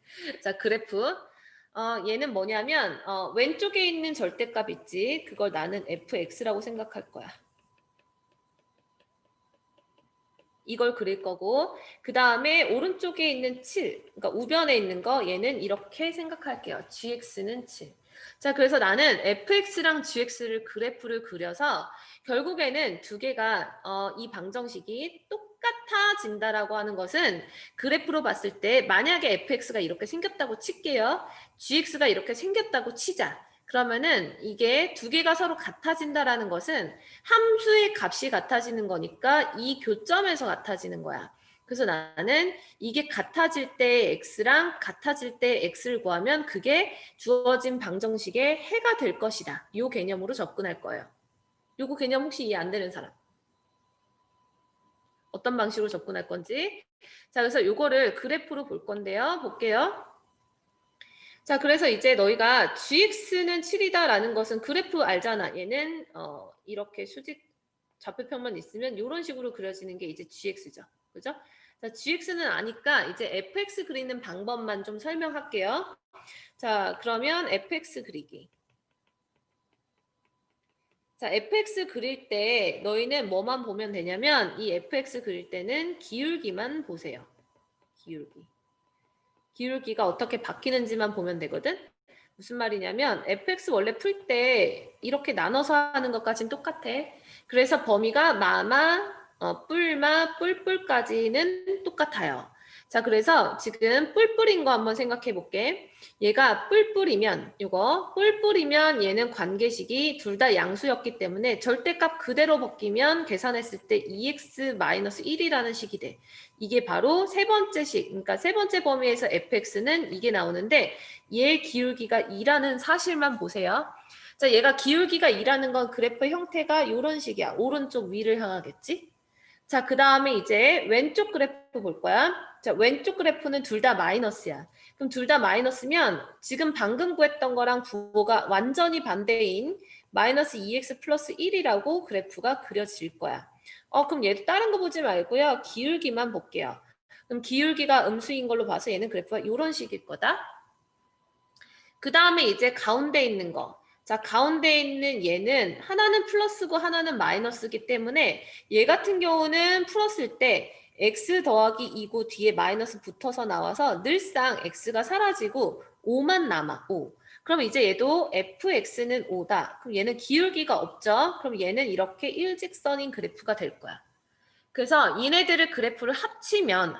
자, 그래프. 얘는 뭐냐면 왼쪽에 있는 절대값 있지. 그걸 나는 fx라고 생각할 거야. 이걸 그릴 거고 그 다음에 오른쪽에 있는 7, 그러니까 우변에 있는 거 얘는 이렇게 생각할게요. gx는 7. 자, 그래서 나는 fx랑 gx를 그래프를 그려서 결국에는 두 개가 이 방정식이 똑같아진다라고 하는 것은 그래프로 봤을 때 만약에 fx가 이렇게 생겼다고 칠게요. gx가 이렇게 생겼다고 치자. 그러면은 이게 두 개가 서로 같아진다라는 것은 함수의 값이 같아지는 거니까 이 교점에서 같아지는 거야. 그래서 나는 이게 같아질 때 x랑 같아질 때 x를 구하면 그게 주어진 방정식의 해가 될 것이다. 이 개념으로 접근할 거예요. 요거 개념 혹시 이해 안 되는 사람? 어떤 방식으로 접근할 건지. 자, 그래서 요거를 그래프로 볼 건데요. 볼게요. 자, 그래서 이제 너희가 gx는 7이다라는 것은 그래프 알잖아. 얘는 이렇게 수직 좌표평만 있으면 이런 식으로 그려지는 게 이제 gx죠. 그죠? 자, gx는 아니까 이제 fx 그리는 방법만 좀 설명할게요. 자, 그러면 fx 그리기. 자, fx 그릴 때 너희는 뭐만 보면 되냐면 이 fx 그릴 때는 기울기만 보세요. 기울기. 기울기가 어떻게 바뀌는지만 보면 되거든. 무슨 말이냐면 fx 원래 풀 때 이렇게 나눠서 하는 것까지는 똑같아. 그래서 범위가 마마, 뿔마, 뿔뿔까지는 똑같아요. 자, 그래서 지금 뿔뿔인 거 한번 생각해 볼게. 얘가 뿔뿔이면 이거 뿔뿔이면 얘는 관계식이 둘 다 양수였기 때문에 절대값 그대로 벗기면 계산했을 때 2x-1이라는 식이 돼. 이게 바로 세 번째 식, 그러니까 세 번째 범위에서 fx는 이게 나오는데 얘의 기울기가 2라는 사실만 보세요. 자, 얘가 기울기가 2라는 건 그래프 형태가 이런 식이야. 오른쪽 위를 향하겠지? 자, 그 다음에 이제 왼쪽 그래프 볼 거야. 자, 왼쪽 그래프는 둘 다 마이너스야. 그럼 둘 다 마이너스면 지금 방금 구했던 거랑 부호가 완전히 반대인 마이너스 2x 플러스 1이라고 그래프가 그려질 거야. 그럼 얘도 다른 거 보지 말고요. 기울기만 볼게요. 그럼 기울기가 음수인 걸로 봐서 얘는 그래프가 이런 식일 거다. 그 다음에 이제 가운데 있는 거. 자, 가운데 있는 얘는 하나는 플러스고 하나는 마이너스기 때문에 얘 같은 경우는 풀었을 때 x 더하기 2고 뒤에 마이너스 붙어서 나와서 늘상 x가 사라지고 5만 남아. 5. 그럼 이제 얘도 fx는 5다. 그럼 얘는 기울기가 없죠. 그럼 얘는 이렇게 일직선인 그래프가 될 거야. 그래서 얘네들을 그래프를 합치면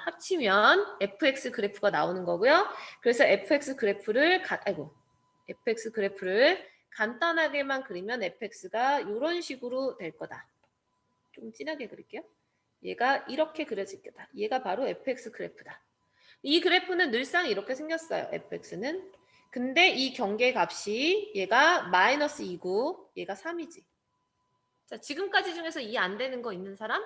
fx 그래프가 나오는 거고요. 그래서 fx 그래프를 간단하게만 그리면 fx가 이런 식으로 될 거다. 좀 진하게 그릴게요. 얘가 이렇게 그려질 거다. 얘가 바로 fx 그래프다. 이 그래프는 늘상 이렇게 생겼어요. fx는. 근데 이 경계값이 얘가 마이너스 2고 얘가 3이지. 자, 지금까지 중에서 이해 안 되는 거 있는 사람?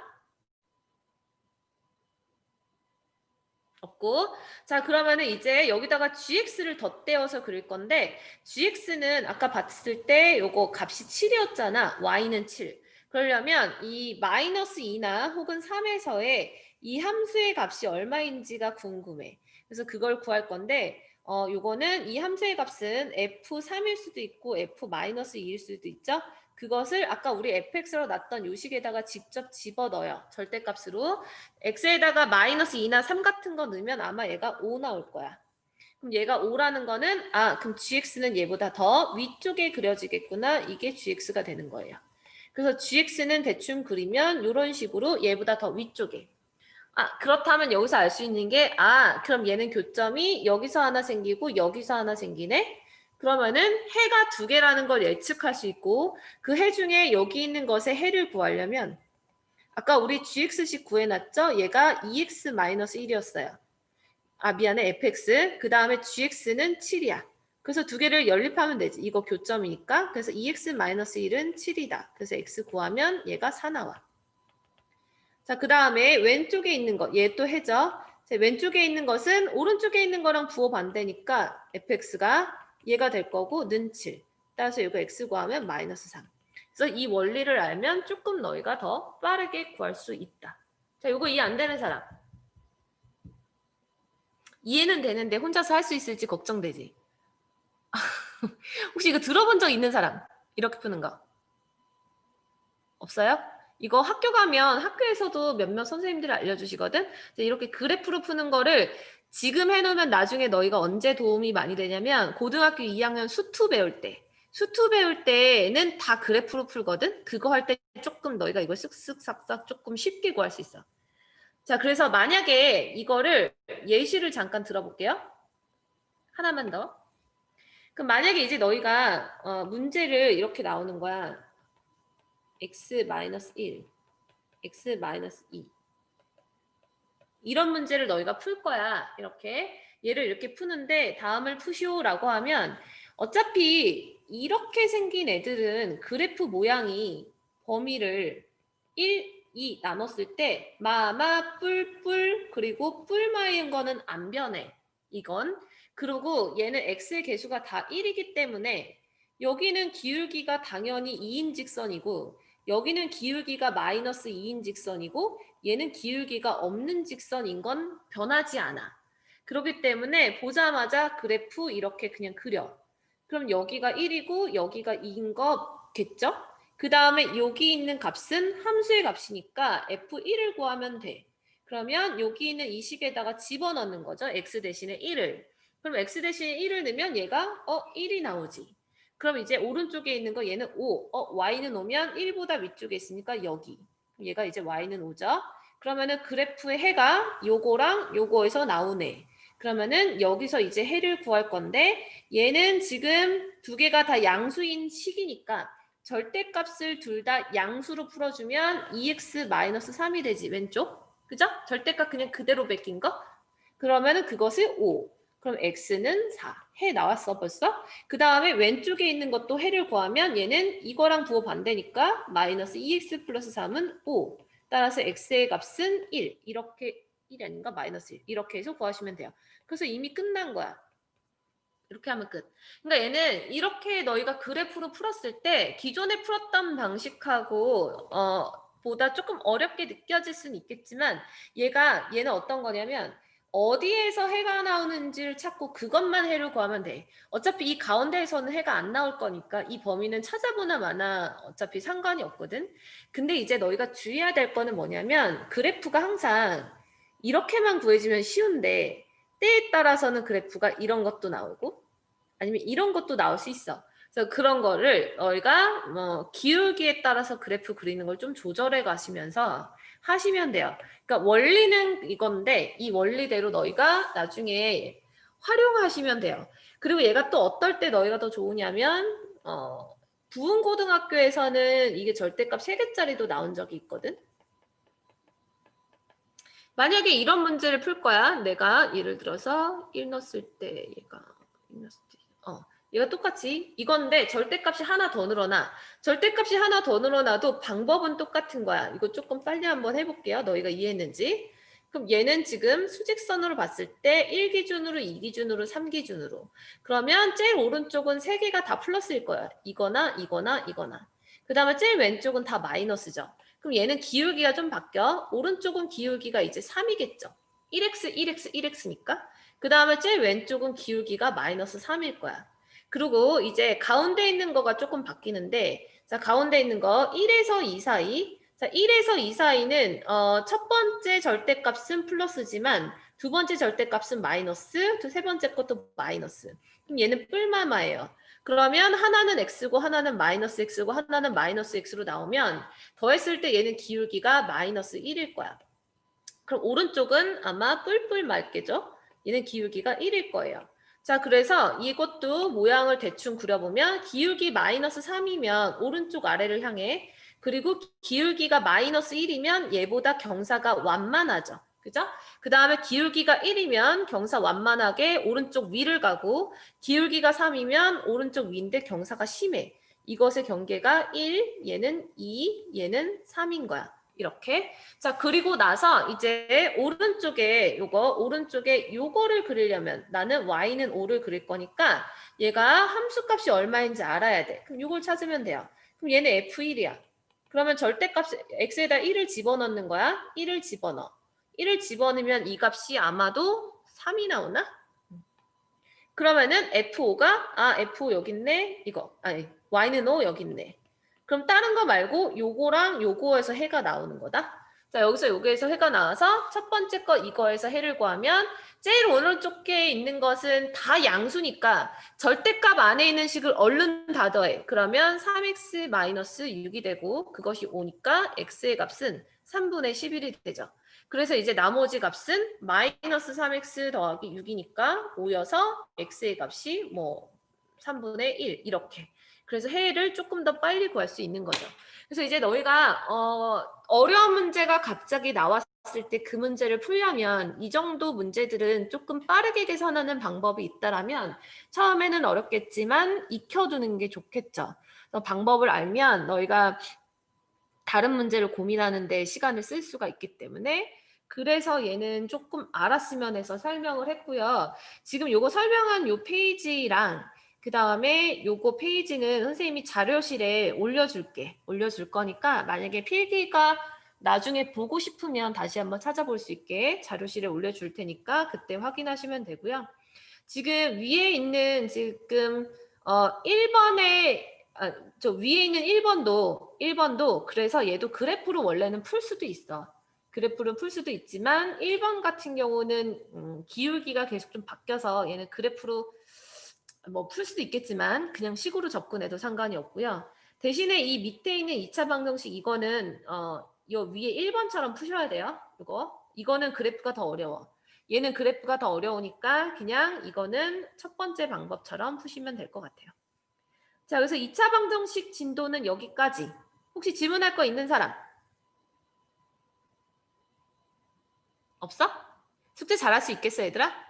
없고. 자, 그러면은 이제 여기다가 gx를 덧대어서 그릴 건데 gx는 아까 봤을 때 요거 값이 7이었잖아. y는 7. 그러려면 이 마이너스 2나 혹은 3에서의 이 함수의 값이 얼마인지가 궁금해. 그래서 그걸 구할 건데 요거는 이 함수의 값은 f3일 수도 있고 f-2일 수도 있죠. 그것을 아까 우리 fx로 놨던 요식에다가 직접 집어넣어요. 절대값으로. x에다가 마이너스 2나 3 같은 거 넣으면 아마 얘가 5 나올 거야. 그럼 얘가 5라는 거는 그럼 gx는 얘보다 더 위쪽에 그려지겠구나. 이게 gx가 되는 거예요. 그래서 gx는 대충 그리면 이런 식으로 얘보다 더 위쪽에. 그렇다면 여기서 알 수 있는 게 그럼 얘는 교점이 여기서 하나 생기고 여기서 하나 생기네. 그러면은 해가 두 개라는 걸 예측할 수 있고 그 해 중에 여기 있는 것의 해를 구하려면 아까 우리 gx식 구해놨죠? 얘가 2x-1이었어요. 미안해. fx. 그 다음에 gx는 7이야. 그래서 두 개를 연립하면 되지. 이거 교점이니까. 그래서 2x-1은 7이다. 그래서 x 구하면 얘가 4 나와. 자, 그 다음에 왼쪽에 있는 거. 얘 또 해죠. 자, 왼쪽에 있는 것은 오른쪽에 있는 거랑 부호 반대니까 fx가 얘가 될 거고 는 7. 따라서 이거 x 구하면 마이너스 3. 그래서 이 원리를 알면 조금 너희가 더 빠르게 구할 수 있다. 자, 이거 이해 안 되는 사람. 이해는 되는데 혼자서 할 수 있을지 걱정되지. 혹시 이거 들어본 적 있는 사람? 이렇게 푸는 거. 없어요? 이거 학교 가면 학교에서도 몇몇 선생님들이 알려주시거든? 이렇게 그래프로 푸는 거를 지금 해놓으면 나중에 너희가 언제 도움이 많이 되냐면 고등학교 2학년 수투 배울 때. 수투 배울 때는 다 그래프로 풀거든? 그거 할 때 조금 너희가 이걸 쓱쓱 싹싹 조금 쉽게 구할 수 있어. 자, 그래서 만약에 이거를 예시를 잠깐 들어볼게요. 하나만 더. 그럼 만약에 이제 너희가 문제를 이렇게 나오는 거야. x-1, x-2. 이런 문제를 너희가 풀 거야. 이렇게 얘를 이렇게 푸는데 다음을 푸시오라고 하면 어차피 이렇게 생긴 애들은 그래프 모양이 범위를 1, 2 나눴을 때 마마, 뿔 그리고 뿔마인 거는 안 변해. 이건. 그리고 얘는 x의 개수가 다 1이기 때문에 여기는 기울기가 당연히 2인 직선이고 여기는 기울기가 마이너스 2인 직선이고 얘는 기울기가 없는 직선인 건 변하지 않아. 그렇기 때문에 보자마자 그래프 이렇게 그냥 그려. 그럼 여기가 1이고 여기가 2인 거겠죠? 그 다음에 여기 있는 값은 함수의 값이니까 F1을 구하면 돼. 그러면 여기 있는 이 식에다가 집어넣는 거죠. X 대신에 1을. 그럼 X 대신에 1을 넣으면 얘가 1이 나오지. 그럼 이제 오른쪽에 있는 거 얘는 5. Y는 오면 1보다 위쪽에 있으니까 여기. 얘가 이제 Y는 5죠. 그러면은 그래프의 해가 요거랑 요거에서 나오네. 그러면은 여기서 이제 해를 구할 건데 얘는 지금 두 개가 다 양수인 식이니까 절대값을 둘 다 양수로 풀어주면 2x-3이 되지. 왼쪽. 그죠? 절대값 그냥 그대로 베낀 거. 그러면은 그것을 5. 그럼 x는 4. 해 나왔어 벌써? 그 다음에 왼쪽에 있는 것도 해를 구하면 얘는 이거랑 부호 반대니까 마이너스 2x 플러스 3은 5. 따라서 x의 값은 1. 이렇게 1이 아닌가? 마이너스 1. 이렇게 해서 구하시면 돼요. 그래서 이미 끝난 거야. 이렇게 하면 끝. 그러니까 얘는 이렇게 너희가 그래프로 풀었을 때 기존에 풀었던 방식하고 보다 조금 어렵게 느껴질 수는 있겠지만 얘는 어떤 거냐면 어디에서 해가 나오는지를 찾고 그것만 해를 구하면 돼. 어차피 이 가운데에서는 해가 안 나올 거니까 이 범위는 찾아보나 마나 어차피 상관이 없거든. 근데 이제 너희가 주의해야 될 거는 뭐냐면 그래프가 항상 이렇게만 구해지면 쉬운데 때에 따라서는 그래프가 이런 것도 나오고 아니면 이런 것도 나올 수 있어. 그래서 그런 거를 너희가 기울기에 따라서 그래프 그리는 걸 좀 조절해 가시면서 하시면 돼요. 그러니까 원리는 이건데 이 원리대로 너희가 나중에 활용하시면 돼요. 그리고 얘가 또 어떨 때 너희가 더 좋으냐면 부흥고등학교에서는 이게 절대값 3개짜리도 나온 적이 있거든. 만약에 이런 문제를 풀 거야. 내가 예를 들어서 1 넣었을 때 얘가 똑같이 이건데 절대값이 하나 더 늘어나. 절대값이 하나 더 늘어나도 방법은 똑같은 거야. 이거 조금 빨리 한번 해볼게요. 너희가 이해했는지. 그럼 얘는 지금 수직선으로 봤을 때 1 기준으로, 2 기준으로, 3 기준으로. 그러면 제일 오른쪽은 3개가 다 플러스일 거야. 이거나 이거나 이거나. 그 다음에 제일 왼쪽은 다 마이너스죠. 그럼 얘는 기울기가 좀 바뀌어. 오른쪽은 기울기가 이제 3이겠죠. 1x, 1x, 1x니까. 그 다음에 제일 왼쪽은 기울기가 마이너스 3일 거야. 그리고 이제 가운데 있는 거가 조금 바뀌는데, 자, 가운데 있는 거 1에서 2 사이. 자, 1에서 2 사이는 첫 번째 절대값은 플러스지만 두 번째 절대값은 마이너스, 세 번째 것도 마이너스. 그럼 얘는 뿔마마예요. 그러면 하나는 x고 하나는 마이너스 x고 하나는 마이너스 x로 나오면 더했을 때 얘는 기울기가 마이너스 1일 거야. 그럼 오른쪽은 아마 뿔뿔 말게죠. 얘는 기울기가 1일 거예요. 자, 그래서 이것도 모양을 대충 그려보면 기울기 마이너스 3이면 오른쪽 아래를 향해 그리고 기울기가 마이너스 1이면 얘보다 경사가 완만하죠. 그죠? 그 다음에 기울기가 1이면 경사 완만하게 오른쪽 위를 가고 기울기가 3이면 오른쪽 위인데 경사가 심해. 이것의 경계가 1, 얘는 2, 얘는 3인 거야. 이렇게. 자, 그리고 나서 이제 오른쪽에 요거를 그리려면 나는 y는 5를 그릴 거니까 얘가 함수값이 얼마인지 알아야 돼. 그럼 요걸 찾으면 돼요. 그럼 얘는 f1이야. 그러면 절대값 x에다 1을 집어넣는 거야. 1을 집어넣어. 1을 집어넣으면 이 값이 아마도 3이 나오나? 그러면은 f5가 f5 여기 있네. y는 5 여기 있네. 그럼 다른 거 말고 요거랑 요거에서 해가 나오는 거다. 자, 여기서 요거에서 해가 나와서 첫 번째 거 이거에서 해를 구하면 제일 오른쪽에 있는 것은 다 양수니까 절대값 안에 있는 식을 얼른 다 더해. 그러면 3x-6이 되고 그것이 5니까 x의 값은 3분의 11이 되죠. 그래서 이제 나머지 값은 마이너스 3x 더하기 6이니까 5여서 x의 값이 3분의 1 이렇게. 그래서 해를 조금 더 빨리 구할 수 있는 거죠. 그래서 이제 너희가 어려운 문제가 갑자기 나왔을 때 그 문제를 풀려면 이 정도 문제들은 조금 빠르게 계산하는 방법이 있다라면 처음에는 어렵겠지만 익혀두는 게 좋겠죠. 그래서 방법을 알면 너희가 다른 문제를 고민하는데 시간을 쓸 수가 있기 때문에 그래서 얘는 조금 알았으면 해서 설명을 했고요. 지금 요거 설명한 요 페이지랑 그 다음에 요거 페이지는 선생님이 자료실에 올려줄 거니까 만약에 필기가 나중에 보고 싶으면 다시 한번 찾아볼 수 있게 자료실에 올려줄 테니까 그때 확인하시면 되고요. 지금 위에 있는 지금 1번에 저 위에 있는 1번도 그래서 얘도 그래프로 원래는 풀 수도 있어. 그래프로 풀 수도 있지만 1번 같은 경우는 기울기가 계속 좀 바뀌어서 얘는 그래프로 뭐 풀 수도 있겠지만 그냥 식으로 접근해도 상관이 없고요. 대신에 이 밑에 있는 2차 방정식 이거는 요 위에 1번처럼 푸셔야 돼요. 이거는 그래프가 더 어려워. 얘는 그래프가 더 어려우니까 그냥 이거는 첫 번째 방법처럼 푸시면 될 것 같아요. 자, 그래서 2차 방정식 진도는 여기까지. 혹시 질문할 거 있는 사람? 없어? 숙제 잘할 수 있겠어, 얘들아?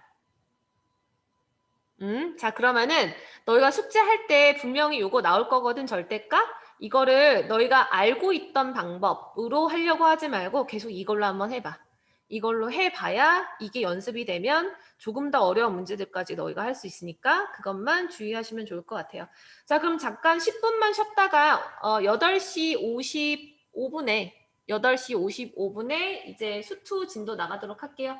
자, 그러면은 너희가 숙제할 때 분명히 요거 나올 거거든, 절대값. 이거를 너희가 알고 있던 방법으로 하려고 하지 말고 계속 이걸로 한번 해봐. 이걸로 해봐야 이게 연습이 되면 조금 더 어려운 문제들까지 너희가 할 수 있으니까 그것만 주의하시면 좋을 것 같아요. 자, 그럼 잠깐 10분만 쉬었다가 8시 55분에 이제 수투 진도 나가도록 할게요.